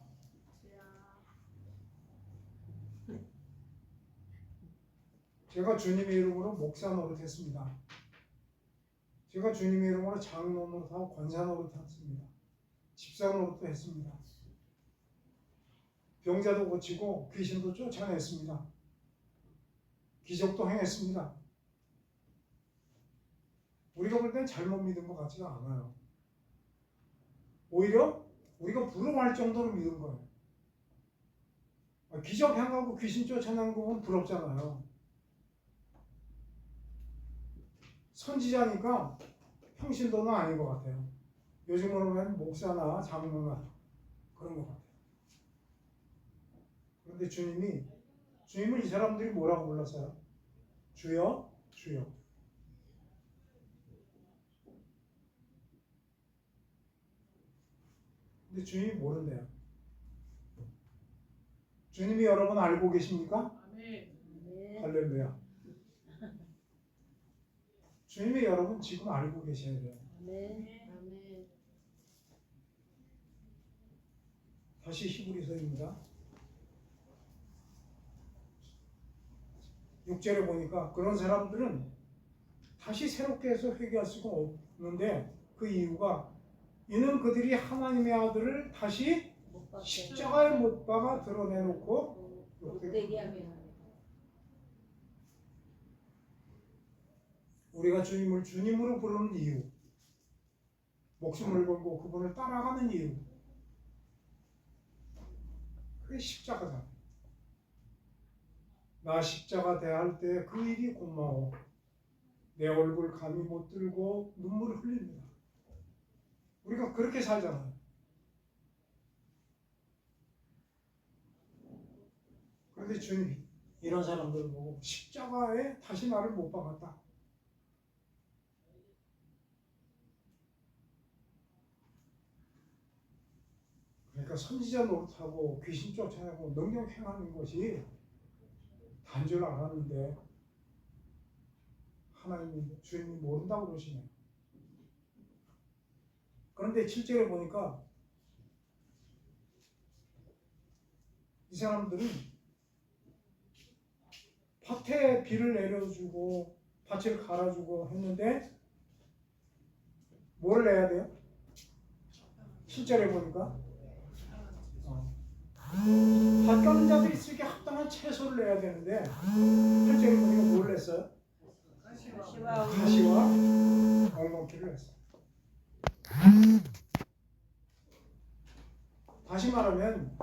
제가 주님의 이름으로 목사 노릇했습니다. 제가 주님의 이름으로 장로 노릇하고 권사 노릇했습니다. 집사 노릇도 했습니다. 병자도 고치고 귀신도 쫓아냈습니다. 기적도 행했습니다. 우리가 볼 땐 잘못 믿은 것 같지가 않아요. 오히려 우리가 부러워할 정도로 믿은 거예요. 기적 행하고 귀신 쫓아내는 거 보면 부럽잖아요. 선지자니까 평신도는 아닌 것 같아요. 요즘으로 보면 목사나 장로나 그런 것 같아요. 그런데 주님을 이 사람들이 뭐라고 불렀어요? 주여, 주여. 근데 주님이 모른대요. 주님이 여러분 알고 계십니까? 네. 할렐루야. 주님이 여러분 지금 알고 계셔야 돼요. 네. 다시 히브리서입니다. 6절에 보니까 그런 사람들은 다시 새롭게 해서 회개할 수가 없는데 그 이유가 이는 그들이 하나님의 아들을 다시 십자가에 못 박아 드러내놓고 못되게 하며. 우리가 주님을 주님으로 부르는 이유, 목숨을 걸고 그분을 따라가는 이유, 그게 십자가다. 나 십자가 대할 때 그 일이 고마워. 내 얼굴 감히 못 들고 눈물을 흘립니다. 우리가 그렇게 살잖아요. 그런데 주님이 이런 사람들을 보고 십자가에 다시 나를 못 박았다. 그러니까 선지자 노릇하고 귀신 쫓아내고 능력 행하는 것이 단 줄 알았는데 하나님이 주님이 모른다고 그러시네요. 그런데 7절에 보니까 이 사람들은 밭에 비를 내려주고 밭을 갈아주고 했는데 뭘 내야 돼요? 7절에 보니까 밭 가는 자들이 쓰기 합당한 채소를 내야 되는데 8절에 보니까 뭘 냈어요? 가시와 엉겅퀴를 냈어요. 다시 말하면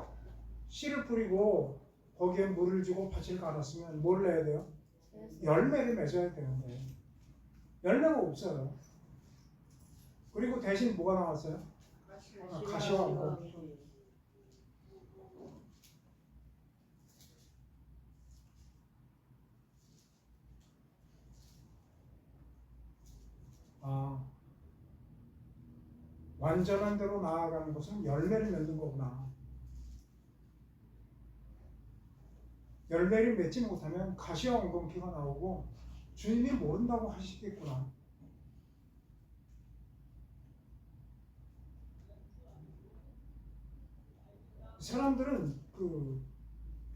씨를 뿌리고 거기에 물을 주고 밭을 갈았으면 뭘 내야 돼요? 열매를 맺어야 되는데 열매가 없어요. 그리고 대신 뭐가 나왔어요? 가시와 엉겅퀴. 완전한 대로 나아가는 것은 열매를 맺는 거구나. 열매를 맺지 못하면 가시와 엉겅퀴가 나오고 주님이 모른다고 하시겠구나. 사람들은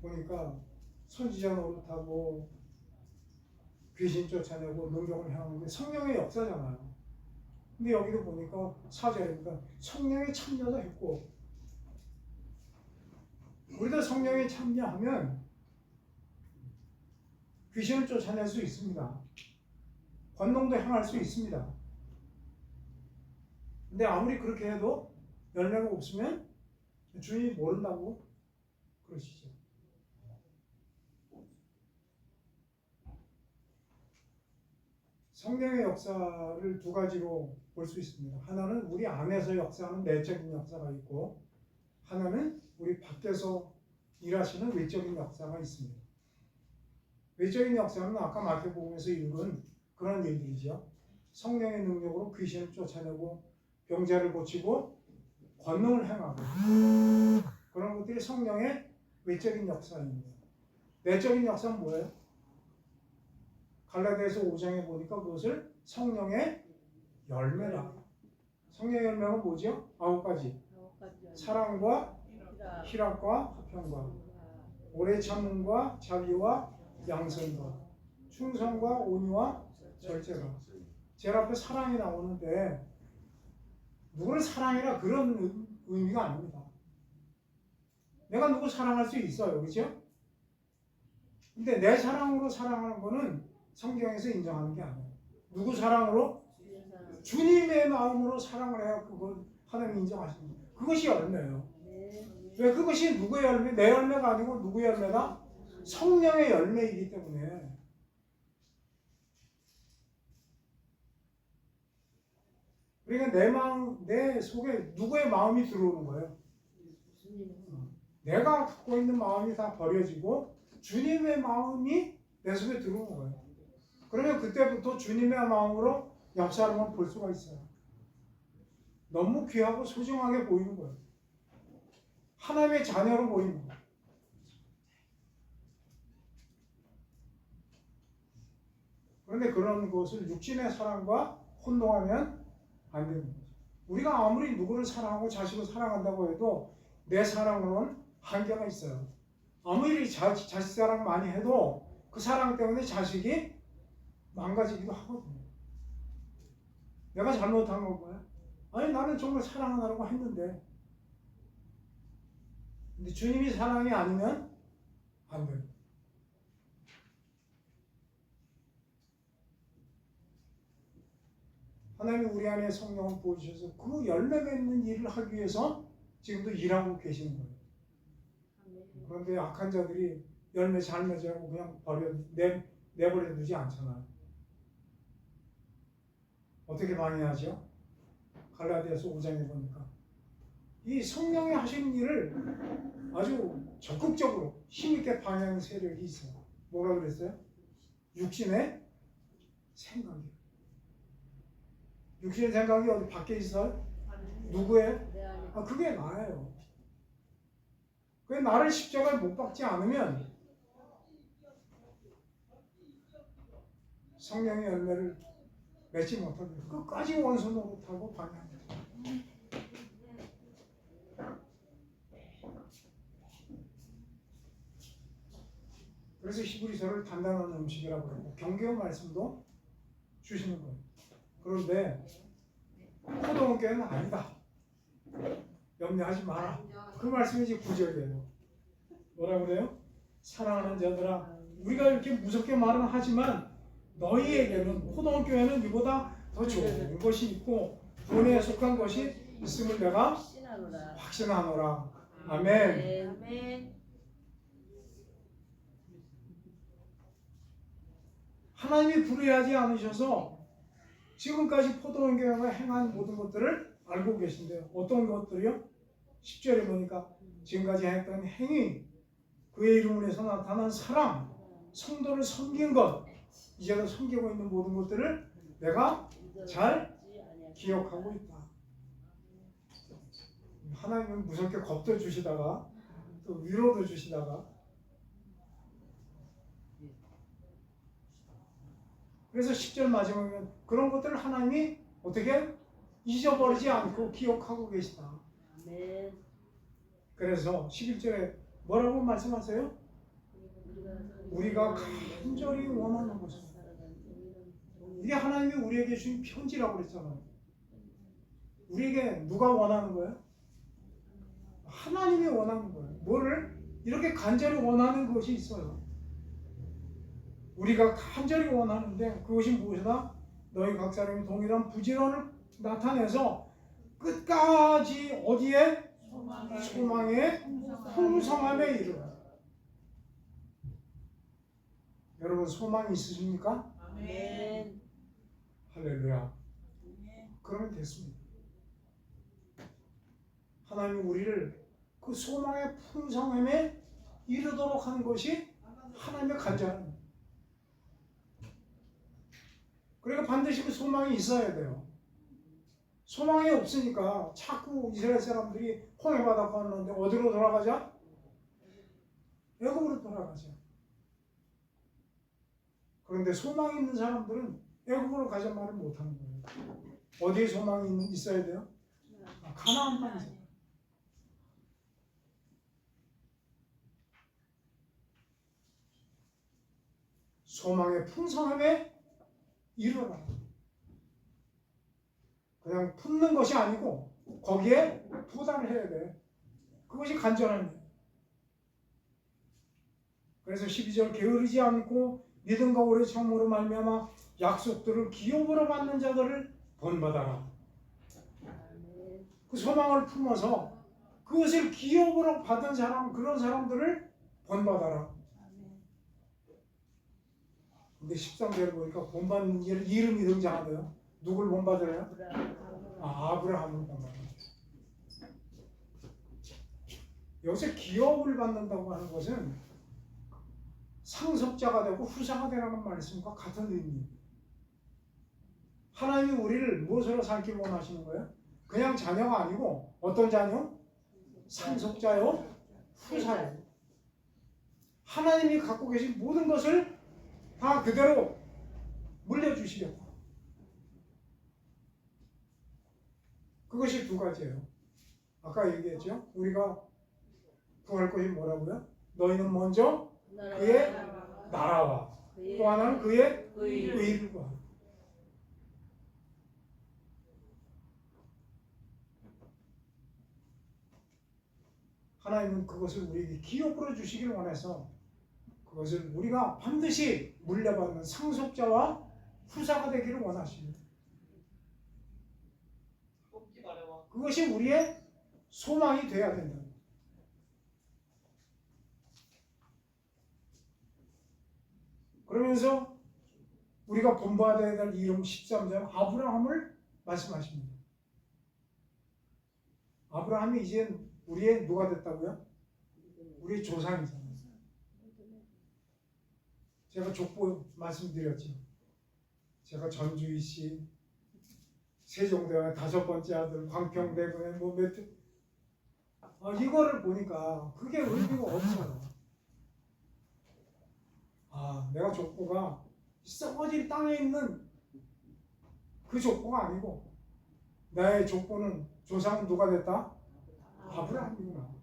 보니까 선지자 노릇하고 귀신 쫓아내고 능력을 행하는 게 성령의 역사잖아요. 근데 여기도 보니까 4절입니다. 성령에 참여도 했고, 우리도 성령에 참여하면 귀신을 쫓아낼 수 있습니다. 권능도 행할 수 있습니다. 근데 아무리 그렇게 해도 열매가 없으면 주님이 모른다고 그러시죠. 성령의 역사를 두 가지로 볼 수 있습니다. 하나는 우리 안에서 역사하는 내적인 역사가 있고, 하나는 우리 밖에서 일하시는 외적인 역사가 있습니다. 외적인 역사는 아까 마태복음에서 읽은 그런 일들이죠. 성령의 능력으로 귀신을 쫓아내고 병자를 고치고 권능을 행하고 그런 것들이 성령의 외적인 역사입니다. 내적인 역사는 뭐예요? 갈라디아서 5장에 보니까 그것을 성령의 열매라 성령의 열매가 뭐죠? 9가지. 사랑과 희락과 화평과 오래 참음과 자비와 양선과 충성과 온유와 절제가. 제일 앞에 사랑이 나오는데 누구를 사랑해라 그런 의미가 아닙니다. 내가 누구 사랑할 수 있어요. 그렇죠? 근데 내 사랑으로 사랑하는 거는 성경에서 인정하는 게 아니에요. 누구 사랑으로? 주님의 마음으로 사랑을 해야 그걸 하나님이 인정하시는 거예요. 그것이 열매예요. 왜 그것이 누구의 열매? 내 열매가 아니고 누구의 열매다? 성령의 열매이기 때문에. 그러니까 내 마음, 내 속에 누구의 마음이 들어오는 거예요? 내가 갖고 있는 마음이 다 버려지고 주님의 마음이 내 속에 들어오는 거예요. 그러면 그때부터 주님의 마음으로 옆 사람을 볼 수가 있어요. 너무 귀하고 소중하게 보이는 거예요. 하나님의 자녀로 보이는 거예요. 그런데 그런 것을 육신의 사랑과 혼동하면 안 되는 거죠. 우리가 아무리 누구를 사랑하고 자식을 사랑한다고 해도 내 사랑으로는 한계가 있어요. 아무리 자식 사랑 많이 해도 그 사랑 때문에 자식이 망가지기도 하거든요. 내가 잘못한 건가요? 아니 나는 정말 사랑하라고 했는데. 근데 주님이 사랑이 아니면 안 돼요. 하나님이 우리 안에 성령을 부어주셔서 그 열매 맺는 일을 하기 위해서 지금도 일하고 계시는 거예요. 그런데 악한 자들이 열매 잘 맺으라고 그냥 내버려 두지 않잖아요. 어떻게 방해하죠? 갈라디아서 5장에 보니까 이 성령이 하시는 일을 아주 적극적으로 힘있게 방해하는 세력이 있어요. 뭐라 그랬어요? 육신의 생각이요. 육신의 생각이 어디 밖에 있어요? 누구의? 그게 나예요. 그게 나를 십자가에 못 박지 않으면 성령의 열매를 맺지 못하고 끝까지 원수 노릇하고 방해합니다. 그래서 히브리서를 단단한 음식이라고 그러고 경계의 말씀도 주시는 거예요. 그런데 포도원교회는 아니다. 염려하지 마라. 그 말씀이 이제 9절이에요. 뭐라 그래요? 사랑하는 자들아, 우리가 이렇게 무섭게 말은 하지만 너희에게는 포도원교회는 이보다 더 좋은 것이 있고 구원에 속한 것이 있음을 내가 확신하노라. 아멘. 하나님이 불의하지 않으셔서 지금까지 포도원교회가 행한 모든 것들을 알고 계신데요. 어떤 것들이요? 10절에 보니까 지금까지 했던 행위, 그의 이름을 위해서 나타난 사랑, 성도를 섬긴 것, 이제도 섬기고 있는 모든 것들을 내가 잘 기억하고 있다. 하나님은 무섭게 겁도 주시다가 또 위로도 주시다가, 그래서 10절 마지막에 그런 것들을 하나님이 어떻게 잊어버리지 않고 기억하고 계시다. 그래서 11절에 뭐라고 말씀하세요? 우리가 간절히 원하는 것은, 이게 하나님이 우리에게 주신 편지라고 그랬잖아요. 우리에게 누가 원하는 거예요? 하나님이 원하는 거예요. 뭐를? 이렇게 간절히 원하는 것이 있어요. 우리가 간절히 원하는데 그것이 무엇이다? 너희 각 사람이 동일한 부지런을 나타내서 끝까지 어디에? 소망의 풍성함에 이르라. 여러분 소망이 있으십니까? 아멘. 할렐루야. 그러면 됐습니다. 하나님이 우리를 그 소망의 풍성함에 이르도록 하는 것이 하나님의 간절함입니다. 그러니까 반드시 그 소망이 있어야 돼요. 소망이 없으니까 자꾸 이스라엘 사람들이 홍해 바다 건너는데 어디로 돌아가자? 애굽으로 돌아가자. 그런데 소망이 있는 사람들은 애굽으로 가자 말을 못하는 거예요. 어디에 소망이 있어야 돼요? 가나안 땅에서. 소망의 풍성함에 이르러라. 그냥 품는 것이 아니고 거기에 도달을 해야 돼. 그것이 간절한 일. 그래서 12절 게으르지 않고 믿음과 오래 참음으로 말미암아 약속들을 기업으로 받는 자들을 본받아라. 그 소망을 품어서 그것을 기업으로 받은 사람, 그런 사람들을 본받아라. 근데 13절을 보니까 본받는 이름이 등장하대요. 누굴 본받으래요? 아브라함을 본받아요. 여기서 기업을 받는다고 하는 것은 상속자가 되고 후사가 되라는 말씀과 같은 의미입니다. 하나님이 우리를 무엇으로 삼기 원하시는 거예요? 그냥 자녀가 아니고 어떤 자녀? 상속자요, 후사요. 하나님이 갖고 계신 모든 것을 다 그대로 물려주시겠다. 그것이 두 가지예요. 아까 얘기했죠? 우리가 구할 것이 뭐라고요? 너희는 먼저 그의 나라와 또 하나는 그의 의를 구하라. 하나님은 그것을 우리에게 기업으로 주시길 원해서 그것을 우리가 반드시 물려받는 상속자와 후사가 되기를 원하십니다. 그것이 우리의 소망이 되어야 된다. 그러면서 우리가 본받아야 될 이름 13장 아브라함을 말씀하십니다. 아브라함이 이제 우리의 누가 됐다고요? 우리의 조상이잖아요. 제가 족보 말씀드렸죠. 제가 전주희 씨, 세종대왕의 5번째 아들 광평대군의 이거를 보니까 그게 의미가 없어요. 내가 족보가 썩어진 땅에 있는 그 족보가 아니고 나의 족보는 조상은 누가 됐다? 아브라함이구나.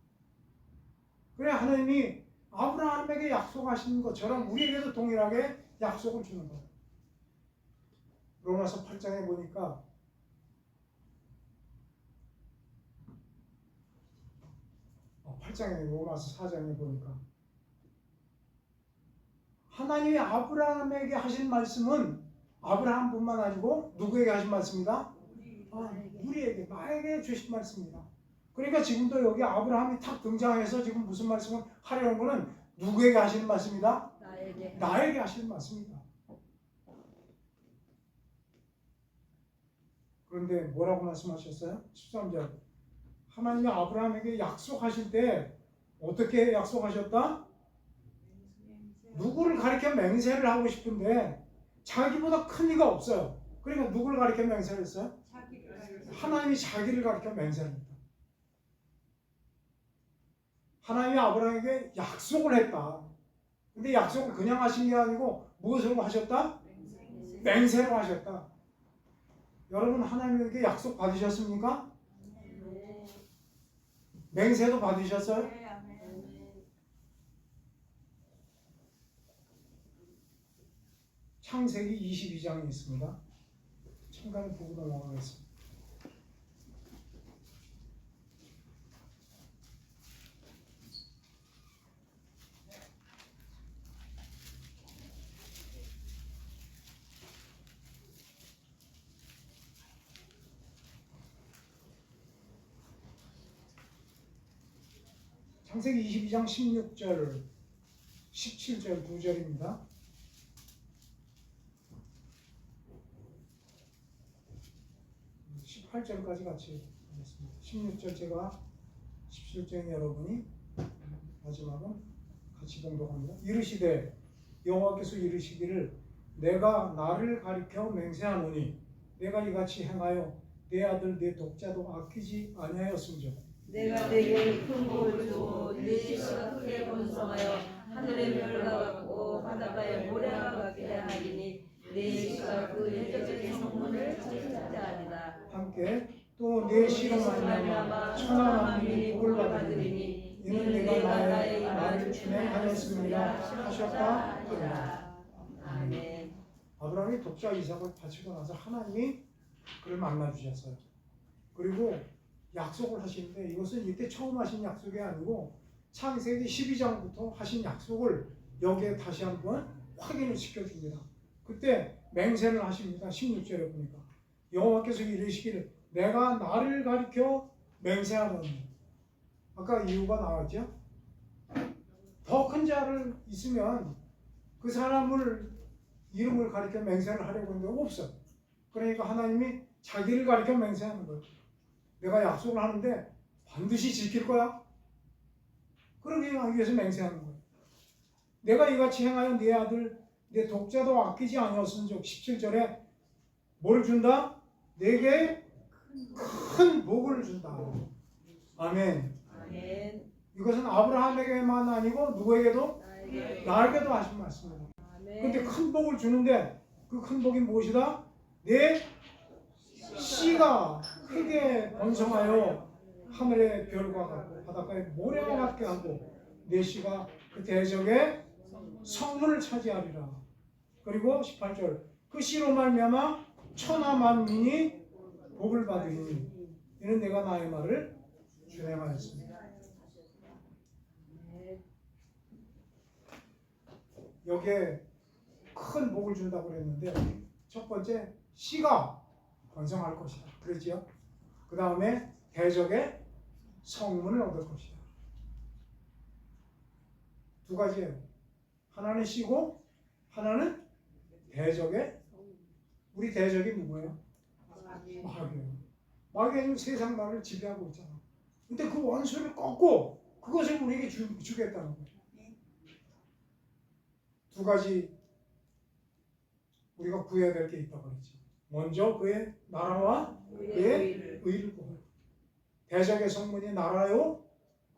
그래 하나님이 아브라함에게 약속하신 것처럼 우리에게도 동일하게 약속을 주는 거예요. 로마서 8장에 보니까 로마서 4장에 보니까 하나님이 아브라함에게 하신 말씀은 아브라함뿐만 아니고 누구에게 하신 말씀이다? 우리에게, 나에게 주신 말씀입니다. 그러니까 지금도 여기 아브라함이 탁 등장해서 지금 무슨 말씀을 하려는 거는 누구에게 하시는 말씀이다? 나에게 하시는 말씀입니다. 그런데 뭐라고 말씀하셨어요? 13절 하나님이 아브라함에게 약속하실 때 어떻게 약속하셨다? 누구를 가리켜 맹세를 하고 싶은데 자기보다 큰 이가 없어요. 그러니까 누구를 가리켜 맹세를 했어요? 하나님이 자기를 가리켜 맹세를 했다. 하나님이 아브라함에게 약속을 했다. 근데 약속을 그냥 하신 게 아니고 무엇으로 하셨다? 맹세로 하셨다. 여러분 하나님에게 약속 받으셨습니까? 맹세도 받으셨어요? 창세기 22장이 있습니다. 잠깐 보고 넘어가겠습니다. 창세기 22장 16절, 17절 2절입니다. 18절까지 같이 하겠습니다. 16절 제가 17절 여러분이 마지막은 같이 봉독합니다. 이르시되 여호와께서 이르시기를 내가 나를 가리켜 맹세하노니 내가 이같이 행하여 내 아들 내 독자도 아끼지 아니하였음즉 내가 내게 큰 복을 주고 네 씨가 크게 번성하여 하늘의 별과 같고 바닷가의 모래와 같게 하리니 네 씨가 그 열적인 성문을 찾지 아니라 말미암아 천하 만민이 복을 받으리니 받으리니 이는 내가 나의 말을 준행하였습니다 하셨다 하니라. 아멘. 아브라함이 독자 이삭을 바치고 나서 하나님이 그를 만나 주셨어요. 그리고 약속을 하시는데 이것은 이때 처음 하신 약속이 아니고 창세기 12장부터 하신 약속을 여기에 다시 한번 확인을 시켜줍니다. 그때 맹세를 하십니다. 16절에 보니까 여호와께서 이르시기를 내가 나를 가리켜 맹세하노니. 아까 이유가 나왔죠. 더 큰 자를 있으면 그 사람을 이름을 가리켜 맹세를 하려고 하는데 없어. 그러니까 하나님이 자기를 가리켜 맹세하는 거예요. 내가 약속을 하는데 반드시 지킬 거야. 그러기 위해서 맹세하는 거예요. 내가 이같이 행하여 네 아들 내 독자도 아끼지 아니었은즉 17절에 뭘 준다? 내게 큰 복을 준다. 아멘. 아멘. 이것은 아브라함에게만 아니고 누구에게도 나에게도 하신 말씀입니다. 그런데 큰 복을 주는데 그 큰 복이 무엇이다? 내 씨가 크게 번성하여 하늘의 별과 같고 바닷가의 모래와 같게 하고 내 씨가 그 대적의 성문을 차지하리라. 그리고 18절 그 씨로 말미암아 천하 만민이 복을 받으리니 이는 내가 나의 말을 준행하였습니다. 여기에 큰 복을 준다고 그랬는데 첫 번째 씨가 번성할 것이다. 그랬지요? 그 다음에 대적의 성문을 얻을 것이다. 두 가지예요. 하나는 씨고 하나는 대적의. 우리 대적이 누구예요? 마귀예요. 마귀가 지금 세상 말을 지배하고 있잖아. 근데 그 원수를 꺾고 그것을 우리에게 주겠다는 거예요. 두 가지 우리가 구해야 될 게 있다고 그랬죠. 먼저 그의 나라와 그의 의를 구하라. 대적의 성문이 나라요,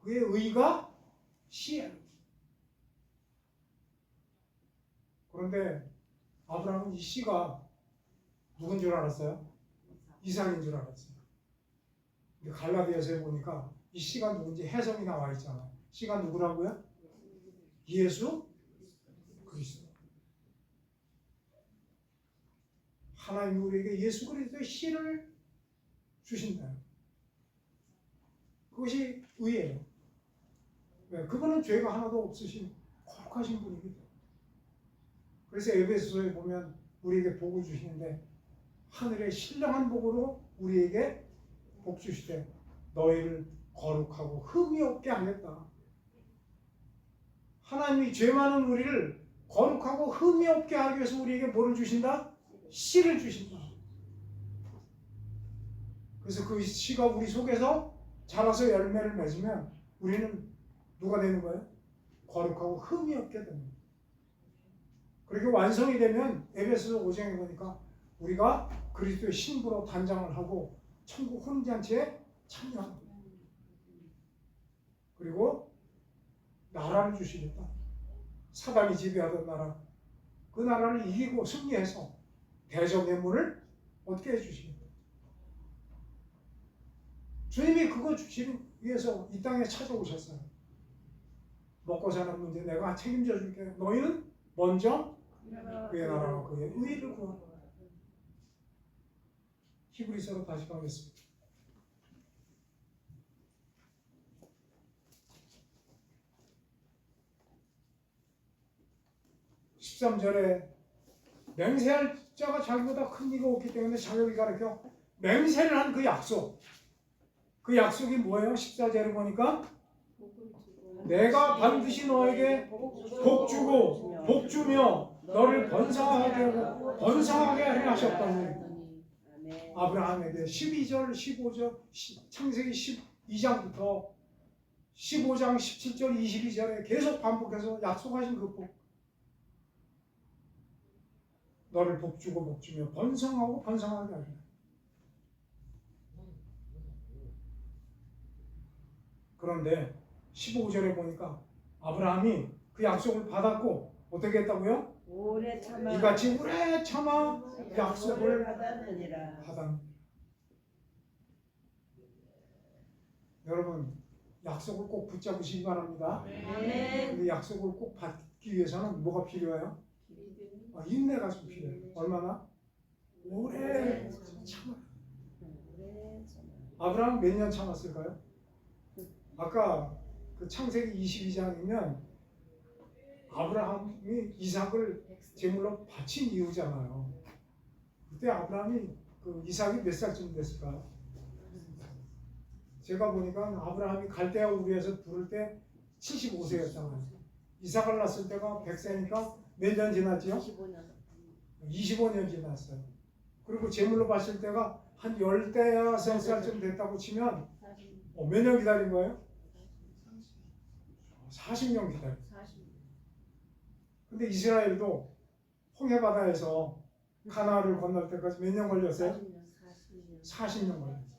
그의 의가 씨예요. 그런데 아브라함은 이 씨가 누군 줄 알았어요? 이삭인 줄 알았어요. 근데 갈라디아서에 보니까 이 씨가 누군지 해석이 나와 있잖아요. 씨가 누구라고요? 예수 그리스도. 하나님이 우리에게 예수 그리스도의 씨를 주신다. 그것이 의예요. 왜? 그분은 죄가 하나도 없으신 거룩하신 분이기 때문에. 그래서 에베소서에 보면 우리에게 복을 주시는데 하늘의 신령한 복으로 우리에게 복 주시되 너희를 거룩하고 흠이 없게 하겠다. 하나님이 죄 많은 우리를 거룩하고 흠이 없게 하기 위해서 우리에게 뭐를 주신다? 씨를 주신다. 그래서 그 씨가 우리 속에서 자라서 열매를 맺으면 우리는 누가 되는 거예요? 거룩하고 흠이 없게 됩니다. 그렇게 완성이 되면 에베소서 5장에 보니까 우리가 그리스도의 신부로 단장을 하고 천국 혼인잔치에 참여합니다. 그리고 나라를 주시겠다. 사단이 지배하던 나라, 그 나라를 이기고 승리해서 대적의 문을 얻게 해주시겠다. 주님이 그거 주시기 위해서 이 땅에 찾아오셨어요. 먹고 사는 문제 내가 책임져 줄게. 너희는 먼저 그의 나라와 그의 의를 구하라. 히브리서로 다시 가겠습니다. 13절에 맹세할 자가 자기보다 큰 이가 없기 때문에 자격이 가르쳐 맹세를 한 그 약속. 그 약속이 뭐예요? 14절에 보니까 내가 반드시 너에게 복 주고 복 주며 너를 번성하게 하고 번성하게 하려 하셨다니. 아브라함에게 12절, 15절, 창세기 12장부터 15장, 17절, 22절에 계속 반복해서 약속하신 그 복. 너를 복 주고 복 주며 번성하고 번성하게 하리라. 그런데 15절에 보니까 아브라함이 그 약속을 받았고 어떻게 했다고요? 오래 참아 이같이 오래 참아 약속을 받았느니라. 받았느니라. 여러분 약속을 꼭 붙잡으시기 바랍니다. 아멘. 근데 약속을 꼭 받기 위해서는 뭐가 필요해요? 인내가 좀 필요해요. 얼마나? 오래 참아. 아브라함 몇 년 참았을까요? 아까 그 창세기 22장이면 아브라함이 이삭을 제물로 바친 이유잖아요. 그때 아브라함이 그 이삭이 몇 살쯤 됐을까요? 제가 보니까 아브라함이 갈대아 우리에서 부를 때 75세였잖아요. 이삭을 낳았을 때가 100세니까 몇 년 지났지요? 25년 지났어요. 그리고 제물로 바칠 때가 한 10대야살쯤 됐다고 치면 몇 년 기다린 거예요? 40년 기다렸어요. 근데 이스라엘도 홍해바다에서 가나안을 건널 때까지 몇 년 걸렸어요? 40년 걸렸어요.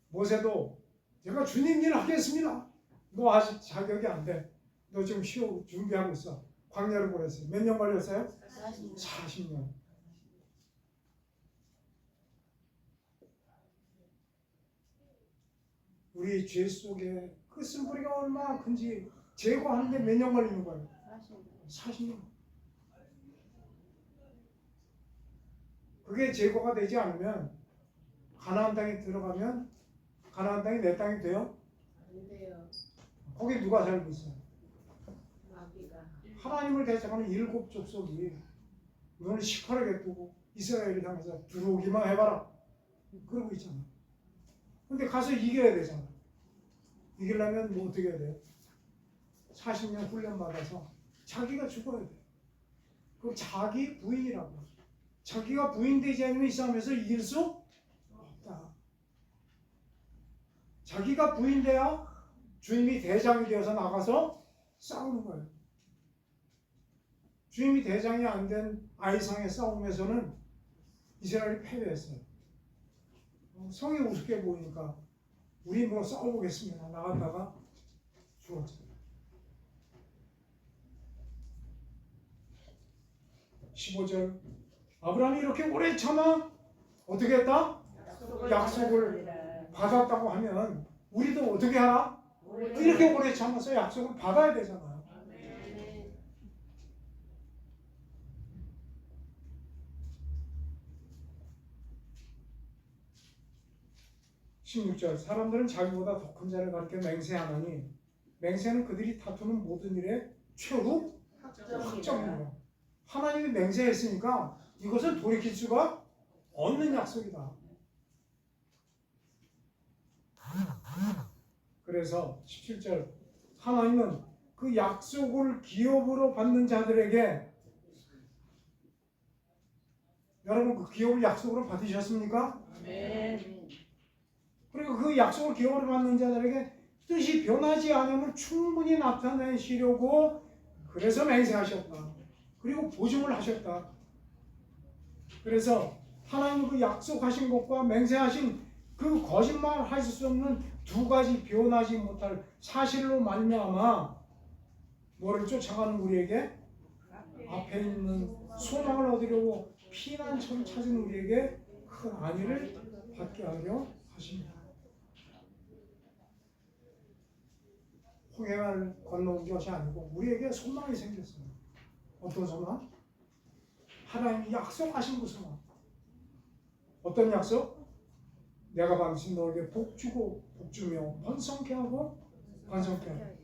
모세도 제가 주님 일 하겠습니다. 너 아직 자격이 안 돼. 너 지금 시험 준비하고 있어. 광야를 보냈어요. 몇 년 걸렸어요? 40년. 우리 죄 속에 그 쓴뿌리가 얼마나 큰지 제거하는데 몇 년 걸리는 거예요? 40년. 그게 제거가 되지 않으면 가나안 땅에 들어가면 가나안 땅이 내 땅이 돼요? 거기 누가 살고 있어요? 하나님을 대적하는 7 족속이 눈을 시커멓게 뜨고 이스라엘을 향해서 들어오기만 해봐라 그러고 있잖아. 근데 가서 이겨야 되잖아. 이기려면 뭐 어떻게 해야 돼요? 40년 훈련 받아서 자기가 죽어야 돼. 그럼 자기 부인이라고. 자기가 부인되지 않으면 이 싸움에서 이길 수 없다. 자기가 부인돼야 주님이 대장이 되어서 나가서 싸우는 거예요. 주님이 대장이 안 된 아이상의 싸움에서는 이스라엘이 패배했어요. 성이 우습게 보이니까 우리 뭐 싸워보겠습니다. 나갔다가 죽었어요. 15절 아브라함이 이렇게 오래 참아 어떻게 했다? 약속을 받았다고 하면 우리도 어떻게 하나? 이렇게 오래 참아서 약속을 받아야 되잖아요. 16절 사람들은 자기보다 더 큰 자를 가리켜 맹세하나니 맹세는 그들이 다투는 모든 일에 최후 확정이에요. 하나님이 맹세했으니까 이것은 돌이킬 수가 없는 약속이다. 그래서 17절 하나님은 그 약속을 기업으로 받는 자들에게 여러분 그 기업을 약속으로 받으셨습니까? 그리고 그 약속을 기업으로 받는 자들에게 뜻이 변하지 않으면 충분히 나타내시려고 그래서 맹세하셨다. 그리고 보증을 하셨다. 그래서 하나님은 그 약속하신 것과 맹세하신 그 거짓말 하실 수 없는 2가지 변하지 못할 사실로 말미암아 뭐를 쫓아가는 우리에게 앞에 있는 소망을 얻으려고 피난처를 찾은 우리에게 큰 안위를 받게 하려 하십니다. 홍해를 건너온 것이 아니고 우리에게 소망이 생겼어요. 어떤 소망? 하나님이 약속하신 그 소망. 어떤 약속? 내가 반드시 너에게 복 주고 복 주며 번성케 하고 번성케 하고.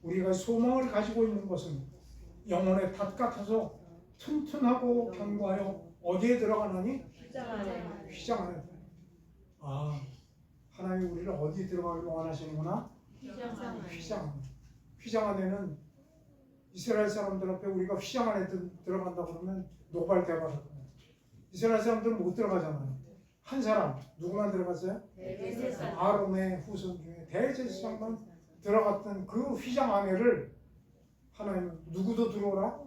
우리가 소망을 가지고 있는 것은 영혼의 닷 같아서 튼튼하고 견고하여 어디에 들어가느니? 휘장 안에. 하나님이 우리를 어디에 들어가기를 원하시는구나? 휘장 안에. 휘장 안에는 이스라엘 사람들 앞에 우리가 휘장 안에 들어간다 그러면 노발대발할 거예요. 이스라엘 사람들은 못 들어가잖아요. 한 사람 누구만 들어갔어요? 아론의 후손 중에 대제사장만 들어갔던 그 휘장 안에를 하나님은 누구도 들어오라?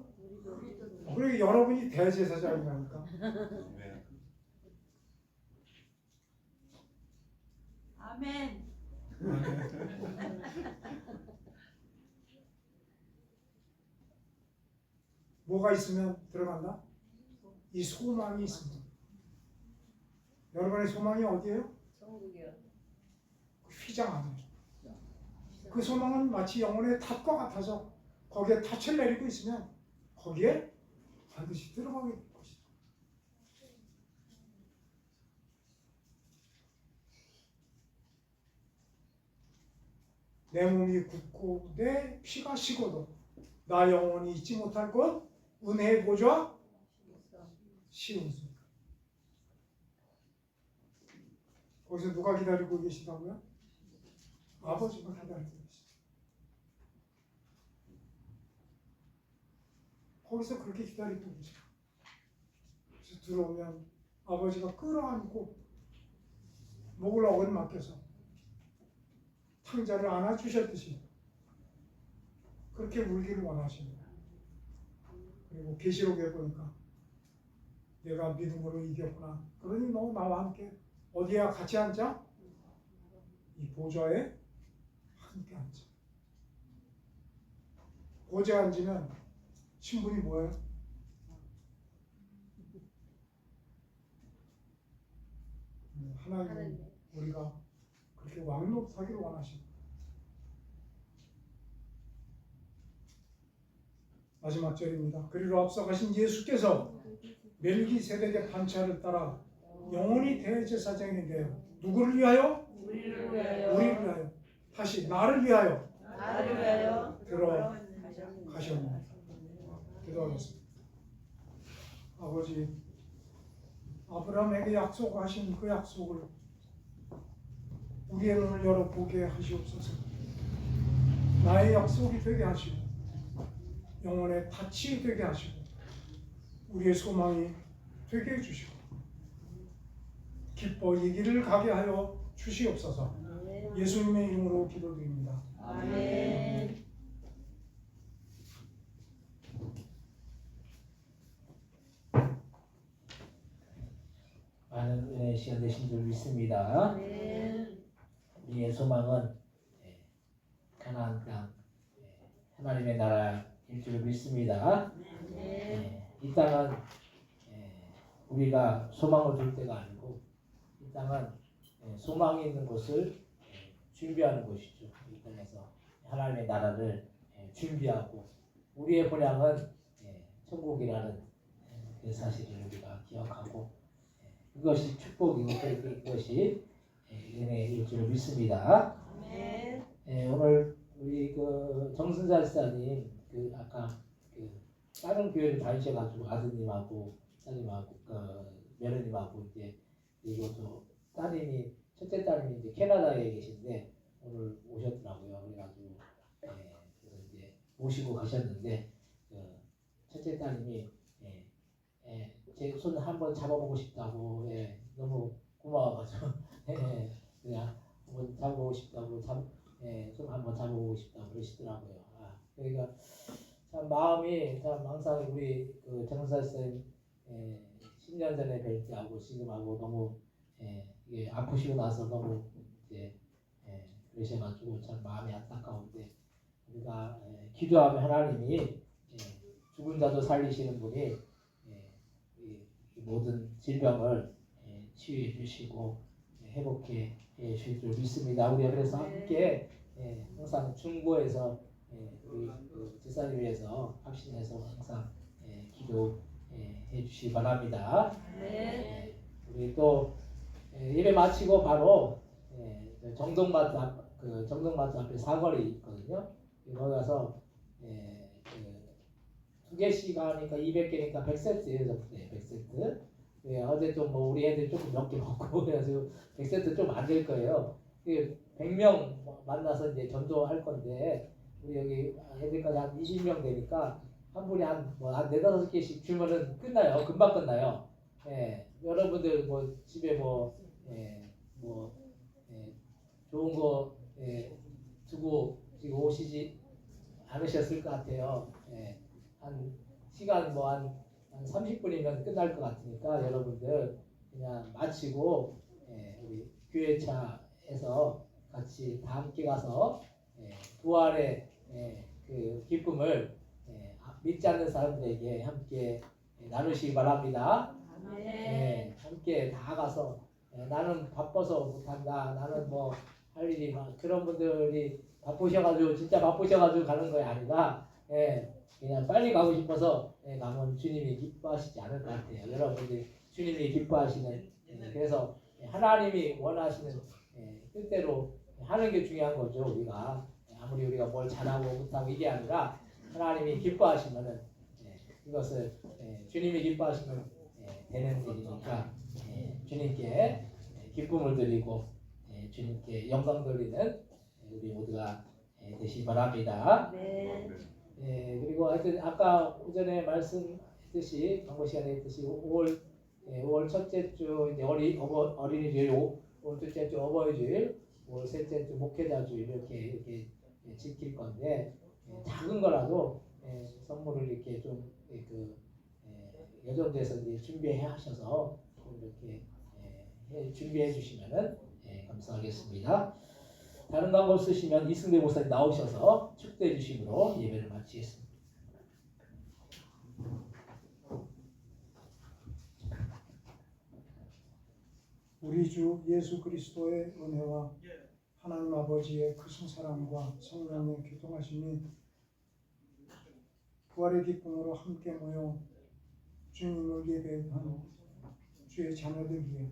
그리고 여러분이 대제사장이라니까. 아멘. 뭐가 있으면 들어간다? 이 소망이 있습니다. 여러분의 소망이 어디예요? 천국이요. 그 휘장 안에. 그 소망은 마치 영혼의 탑과 같아서 거기에 닻을 내리고 있으면 거기에 반드시 들어가게 될 것이다. 내 몸이 굳고 내 피가 식어도 나 영혼이 잊지 못할 것 은혜의 보좌 시온수. 거기서 누가 기다리고 계시다고요? 아버지가 기다리고 계시다. 거기서 그렇게 기다리고 계시다. 그래서 들어오면 아버지가 끌어안고 목을 어긋 맡겨서 탕자를 안아주셨듯이 그렇게 울기를 원하십니다. 그리고 계시록에 보니까 내가 믿음으로 이겼구나. 그러니 너 나와 함께 어디야 같이 앉자? 이 보좌에 함께 앉자. 보좌에 앉으면 신분이 뭐예요? 하나님은 우리가 그렇게 왕노릇하기를 원하십니다. 마지막 절입니다. 그리로 앞서가신 예수께서 멜기세덱의 반차를 따라 영원히 대제사장이 되어 누구를 위하여? 우리를 위하여. 우리를 위하여. 다시 나를 위하여 나를 위하여. 들어가셨습니다. 기도하겠습니다. 아버지, 아브라함에게 약속하신 그 약속을 우리의 눈을 열어 보게 하시옵소서. 나의 약속이 되게 하시고 영혼의 닻이 되게 하시고 우리의 소망이 되게 해주시고 기뻐 이 길을 가게 하여 주시옵소서. 예수님의 이름으로 기도드립니다. 아멘. 많은 은혜의 시간 되신 줄 믿습니다. 아멘. 우리의 소망은 가나안 땅 하나님의 나라일 줄 믿습니다. 이 땅은 우리가 소망을 둘 때가 아니고 이 땅은 소망이 있는 곳을 준비하는 곳이죠. 이 땅에서 하나님의 나라를 준비하고 우리의 본향은 천국이라는 그 사실을 우리가 기억하고 그것이 축복이고 그것이 은혜일 줄 믿습니다. 아멘. 오늘 우리 그 정순자 집사님 그 아까 그 다른 교회를 다니셔가지고 아드님하고 따님하고 며느님하고 이제 그리고 또 따님이 첫째 따님이 이제 캐나다에 계신데 오늘 오셨더라고요. 그래가지고 그래서 이제 모시고 가셨는데 첫째 따님이 제 손 한번 잡아보고 싶다고 너무 고마워가지고 그냥 한번 잡아보고 싶다고 손 한번 잡아보고 싶다고 그러시더라고요. 그러니까 참 마음이 참 항상 우리 그 정사 쌤 10년 전에 뵐 때하고 지금하고 너무 이게 아프시고 나서 너무 이제 그러셔가지고 참 마음이 안타까운데 우리가 기도하면 하나님이 죽은 자도 살리시는 분이 이 모든 질병을 치유해 주시고 회복해 주실 줄 믿습니다. 우리가 그래서 함께 항상 중보해서 우리 그 집사님 위해서 합심해서 항상 기도해 주시기 바랍니다. 네. 우리 또 예배 마치고 바로 정동마트 앞에 사거리 있거든요. 거기 가서 두 개씩 하니까 200개니까 100세트예요. 100세트. 어제 좀 뭐 우리 애들 조금 몇 개 먹고 그래가지고 100세트 좀 안 될 거예요. 100명 만나서 이제 전도할 건데 우리 여기 애들까지 한 20명 되니까 한 분이 한 4-5개씩 주면은 끝나요. 금방 끝나요. 여러분들 뭐 집에 좋은 거 두고 지금 오시지 않으셨을 것 같아요. 한 시간 한 30분이면 끝날 것 같으니까 여러분들 그냥 마치고 우리 교회차에서 같이 다 함께 가서 부활의 그 기쁨을 믿지 않는 사람들에게 함께 나누시기 바랍니다. 아멘. 함께 다 가서 나는 바빠서 못한다. 나는 뭐 할 일이 많 그런 분들이 바쁘셔가지고 진짜 바쁘셔가지고 가는 거야 아니라 그냥 빨리 가고 싶어서 가면 주님이 기뻐하시지 않을 것 같아요. 여러분들이 주님이 기뻐하시는 그래서 하나님이 원하시는 뜻대로 하는 게 중요한 거죠. 우리가 아무리 우리가 뭘 잘하고 못하고 이게 아니라 하나님이 기뻐하시면은 이것을 주님이 기뻐하시면 되는 일이니까 주님께 기쁨을 드리고 주님께 영광 돌리는 우리 모두가 되시기 바랍니다. 네. 그리고 하여튼 아까 오전에 말씀했듯이 광고 시간에 했듯이 5월 첫째 주 이제 어린이주일, 5월 둘째 주 어버이주일, 5월 셋째 주 목회자주일 이렇게 지킬 건데 작은 거라도 선물을 이렇게 좀 여정돼서 이제 준비해 하셔서 이렇게 준비해 주시면은 감사하겠습니다. 다른 광고 쓰시면 이승대 목사님 나오셔서 축도해 주심으로 예배를 마치겠습니다. 우리 주 예수 그리스도의 은혜와 하나님 아버지의 크신 사랑과 성령의 교통하심이 부활의 기쁨으로 함께 모여 주님을 예배한 주의 자녀들 위해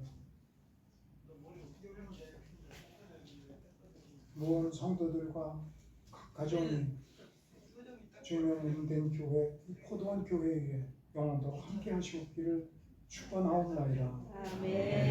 모든 성도들과 각 가정이 주님의 몸된 교회, 이 포도원 교회에 영원토록 함께 하시옵기를 축원하옵나이다. 아멘.